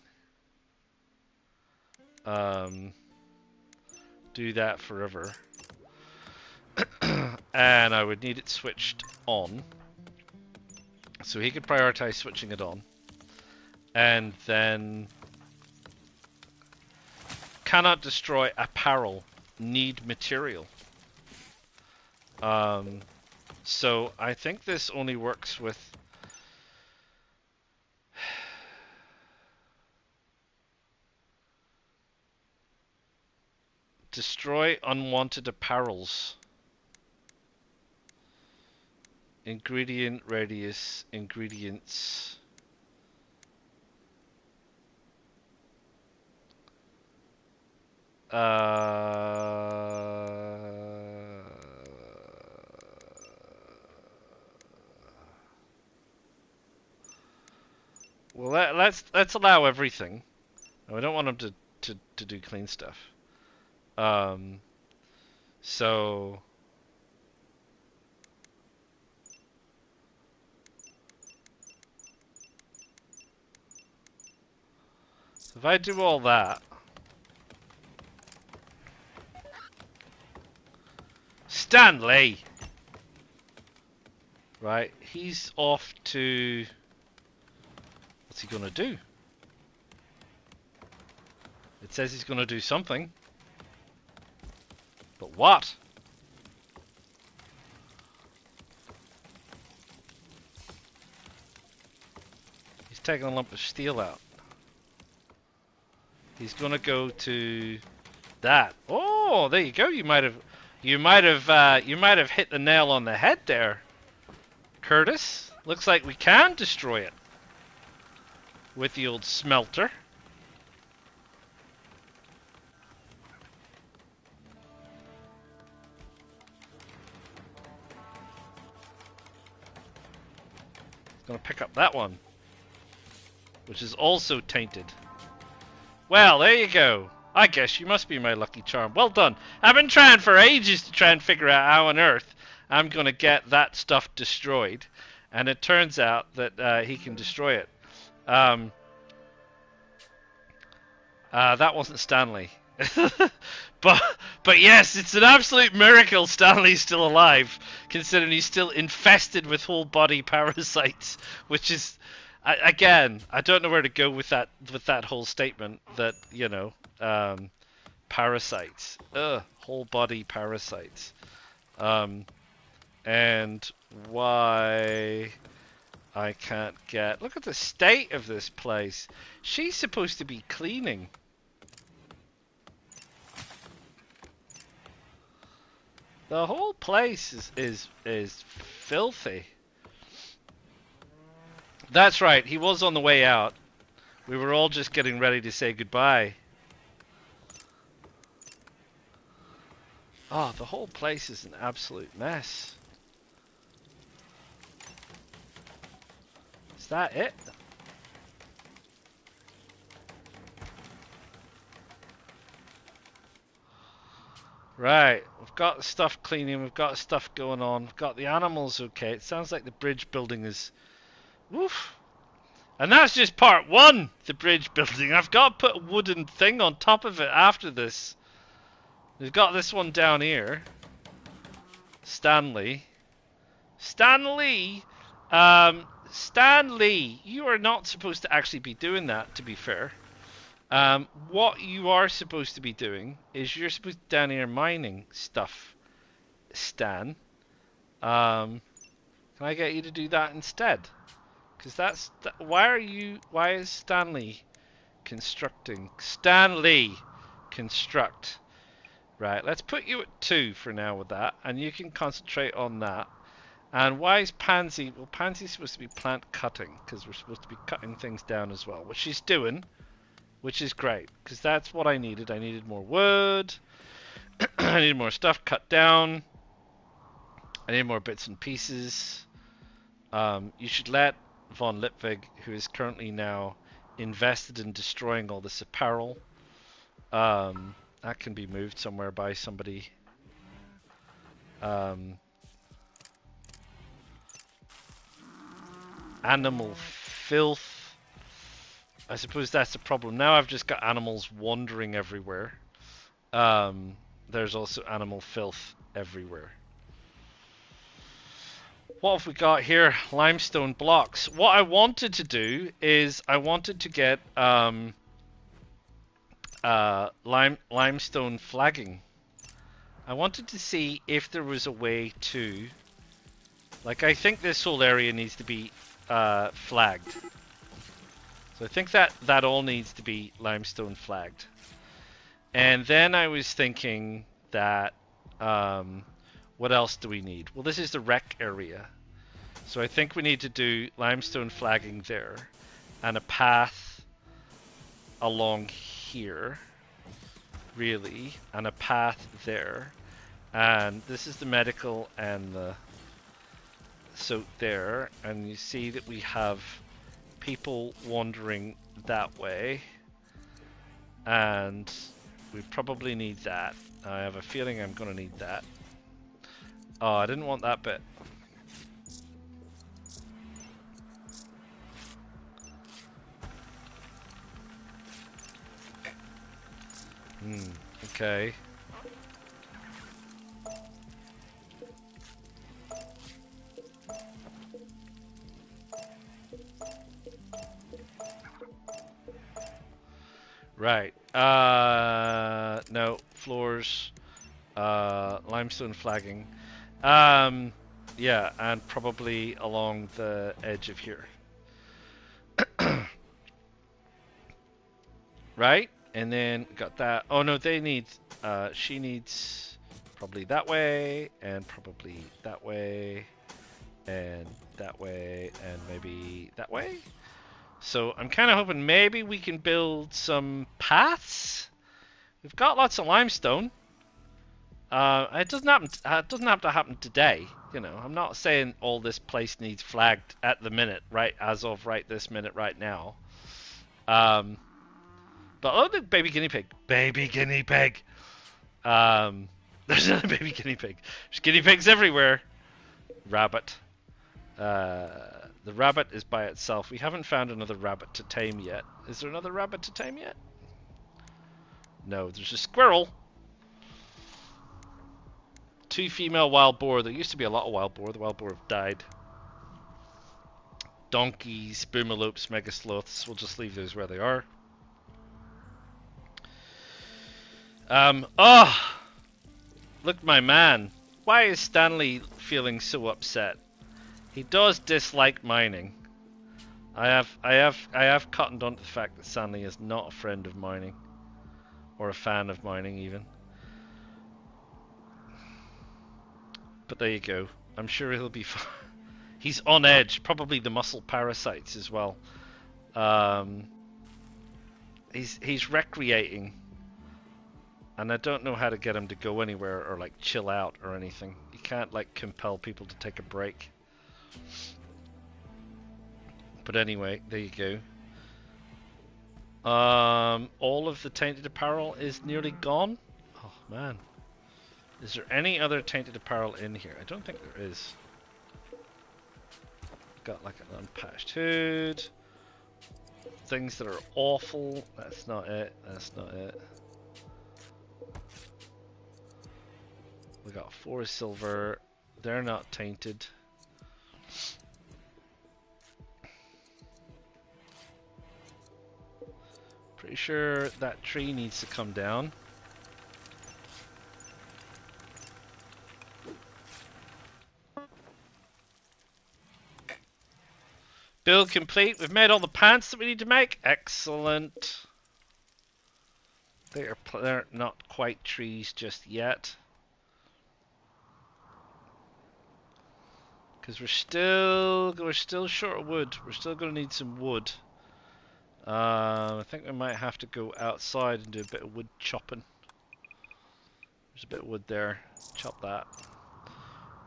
Do that forever. And I would need it switched on. So he could prioritize switching it on. And then... Cannot destroy apparel. Need material. So I think this only works with... Destroy unwanted apparels. Ingredient radius, ingredients. Well, let's allow everything. I don't want him to do clean stuff. So if I do all that, Stanley, right? He's off to. What's he gonna do? It says he's gonna do something. But what? He's taking a lump of steel out. He's gonna go to that. Oh, there you go. You might have hit the nail on the head there, Curtis. Looks like we can destroy it with the old smelter. Gonna pick up that one, which is also tainted. Well, there you go. I guess you must be my lucky charm. Well done. I've been trying for ages to try and figure out how on earth I'm gonna get that stuff destroyed, and it turns out that he can destroy it. That wasn't Stanley. But yes, it's an absolute miracle Stanley's still alive, considering he's still infested with whole body parasites, which is, again, I don't know where to go with that whole statement that, you know, parasites, whole body parasites, and why I can't get. Look at the state of this place. She's supposed to be cleaning. The whole place is filthy. That's right, he was on the way out. We were all just getting ready to say goodbye. Oh, the whole place is an absolute mess. Is that it? Right, we've got stuff cleaning, we've got stuff going on, we've got the animals okay. It sounds like the bridge building is... Woof! And that's just part one, the bridge building. I've got to put a wooden thing on top of it after this. We've got this one down here. Stanley. Stanley! Stanley! You are not supposed to actually be doing that, to be fair. What you are supposed to be doing is you're supposed to be down here mining stuff, Stan. Can I get you to do that instead? Because why is Stanley constructing? Stanley! Construct. Right, let's put you at 2 for now with that, and you can concentrate on that. And why is Pansy? Well, Pansy's supposed to be plant cutting, because we're supposed to be cutting things down as well, which she's doing. Which is great, because that's what I needed. I needed more wood. I needed more stuff cut down. I need more bits and pieces. You should let Von Lipwig, who is currently now invested in destroying all this apparel. That can be moved somewhere by somebody. Animal filth. I suppose that's the problem. Now I've just got animals wandering everywhere. There's also animal filth everywhere. What have we got here? Limestone blocks. What I wanted to do is I wanted to get limestone flagging. I wanted to see if there was a way to, like, I think this whole area needs to be flagged. So I think that all needs to be limestone flagged. And then I was thinking that, what else do we need? Well, this is the rec area. So I think we need to do limestone flagging there. And a path along here. Really. And a path there. And this is the medical and the... So there. And you see that we have people wandering that way. And we probably need that. I have a feeling I'm going to need that. Oh, I didn't want that bit. Okay. Right. No. Floors. Limestone flagging. Yeah, and probably along the edge of here. Right? And then got that. Oh no, they need, she needs probably that way, and probably that way, and that way, and maybe that way. So I'm kind of hoping maybe we can build some paths. We've got lots of limestone. It doesn't have to happen today. You know, I'm not saying all this place needs flagged at the minute, right? As of right this minute, right now. But oh, the baby guinea pig. Baby guinea pig. There's another baby guinea pig. There's guinea pigs everywhere. Rabbit. The rabbit is by itself. We haven't found another rabbit to tame yet. Is there another rabbit to tame yet? No, there's a squirrel. 2 female wild boar. There used to be a lot of wild boar. The wild boar have died. Donkeys, boomalopes, megasloths. We'll just leave those where they are. Look, my man. Why is Stanley feeling so upset? He does dislike mining. I have cottoned on to the fact that Stanley is not a friend of mining, or a fan of mining even. But there you go. I'm sure he'll be fine. He's on edge. Probably the muscle parasites as well. He's recreating. And I don't know how to get him to go anywhere or like chill out or anything. You can't like compel people to take a break. But anyway, there you go. All of the tainted apparel is nearly gone. Oh man. Is there any other tainted apparel in here? I don't think there is. Got like an unpatched hood. Things that are awful. That's not it. That's not it. We got 4 silver. They're not tainted. Pretty sure that tree needs to come down. Build complete. We've made all the pants that we need to make. Excellent. They're not quite trees just yet. Because we're still short of wood. We're still going to need some wood. I think we might have to go outside and do a bit of wood chopping. There's a bit of wood there. Chop that.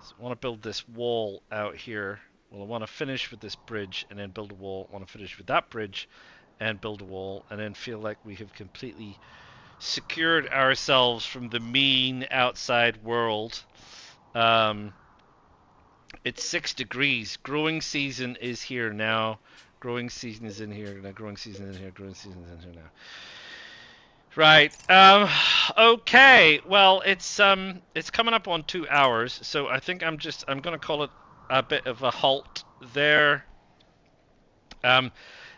So I want to build this wall out here. Well, I want to finish with this bridge and then build a wall. I want to finish with that bridge and build a wall, and then feel like we have completely secured ourselves from the mean outside world. Um, it's 6 degrees. Growing season is here now. Growing season is in here now. Growing season is in here. Growing season is in here now. Right. Okay. Well, it's coming up on 2 hours, so I think I'm gonna call it a bit of a halt there. Um,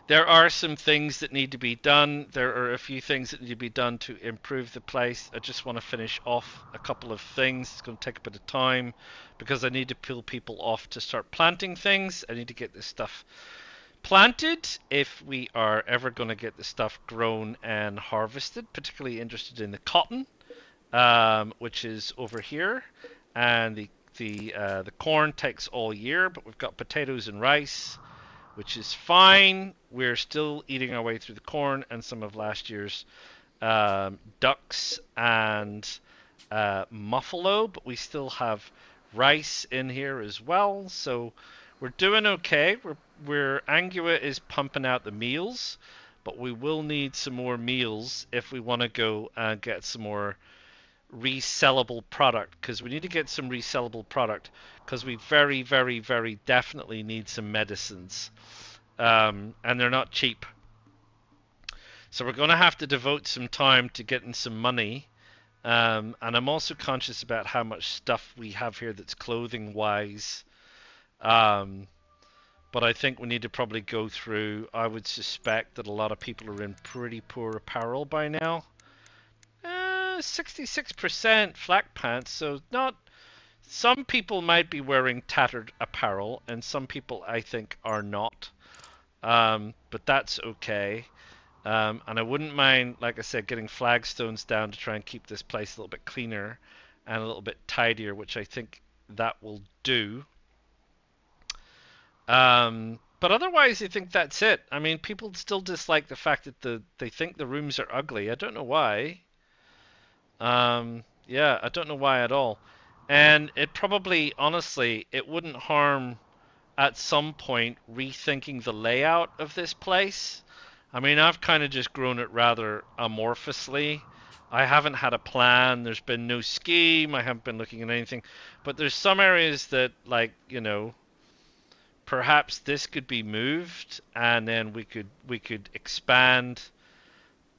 there are some things that need to be done. There are a few things that need to be done to improve the place. I just want to finish off a couple of things. It's going to take a bit of time because I need to pull people off to start planting things. I need to get this stuff planted if we are ever going to get the stuff grown and harvested. Particularly interested in the cotton, which is over here, and the corn takes all year, but we've got potatoes and rice, which is fine. We're still eating our way through the corn and some of last year's ducks and muffalo, but we still have rice in here as well. So we're doing okay. We're Angua is pumping out the meals, but we will need some more meals if we want to go and get some more resellable product, because we need to get some resellable product because we very, very, very definitely need some medicines, and they're not cheap. So we're going to have to devote some time to getting some money, and I'm also conscious about how much stuff we have here that's clothing wise, but I think we need to probably go through. I would suspect that a lot of people are in pretty poor apparel by now. 66% flak pants, so not. Some people might be wearing tattered apparel, and some people I think are not. But that's okay. And I wouldn't mind, like I said, getting flagstones down to try and keep this place a little bit cleaner and a little bit tidier, which I think that will do. But otherwise, I think that's it. I mean, people still dislike the fact that they think the rooms are ugly. I don't know why. Yeah, I don't know why at all. And it probably, honestly, it wouldn't harm at some point rethinking the layout of this place. I mean, I've kind of just grown it rather amorphously. I haven't had a plan. There's been no scheme. I haven't been looking at anything. But there's some areas that, like, perhaps this could be moved, and then we could expand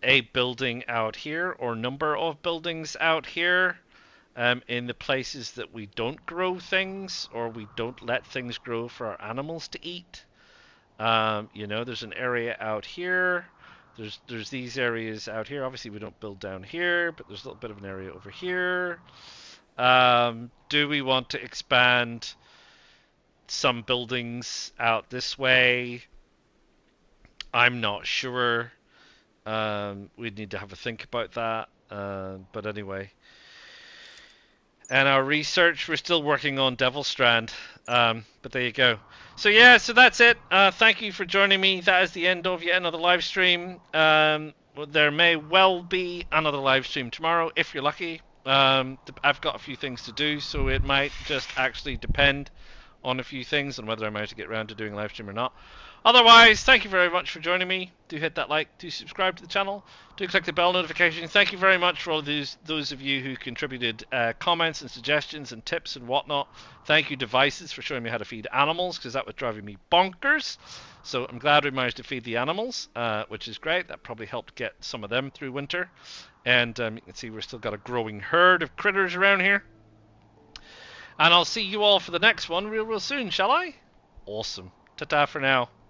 a building out here or number of buildings out here, in the places that we don't grow things or we don't let things grow for our animals to eat. There's an area out here. There's these areas out here. Obviously, we don't build down here, but there's a little bit of an area over here. Do we want to expand some buildings out this way? I'm not sure. We'd need to have a think about that. But anyway. And our research, we're still working on Devil Strand. But there you go. So yeah, so that's it. Thank you for joining me. That is the end of yet another live stream. There may well be another live stream tomorrow if you're lucky. I've got a few things to do, so it might just actually depend on a few things and whether I'm able to get around to doing a live stream or not. Otherwise, thank you very much for joining me. Do hit that like, do subscribe to the channel, do click the bell notification. Thank you very much for all those of you who contributed comments and suggestions and tips and whatnot. Thank you, Devices, for showing me how to feed animals, because that was driving me bonkers. So I'm glad we managed to feed the animals, which is great. That probably helped get some of them through winter. And you can see we've still got a growing herd of critters around here. And I'll see you all for the next one real soon, shall I? Awesome. Ta-ta for now.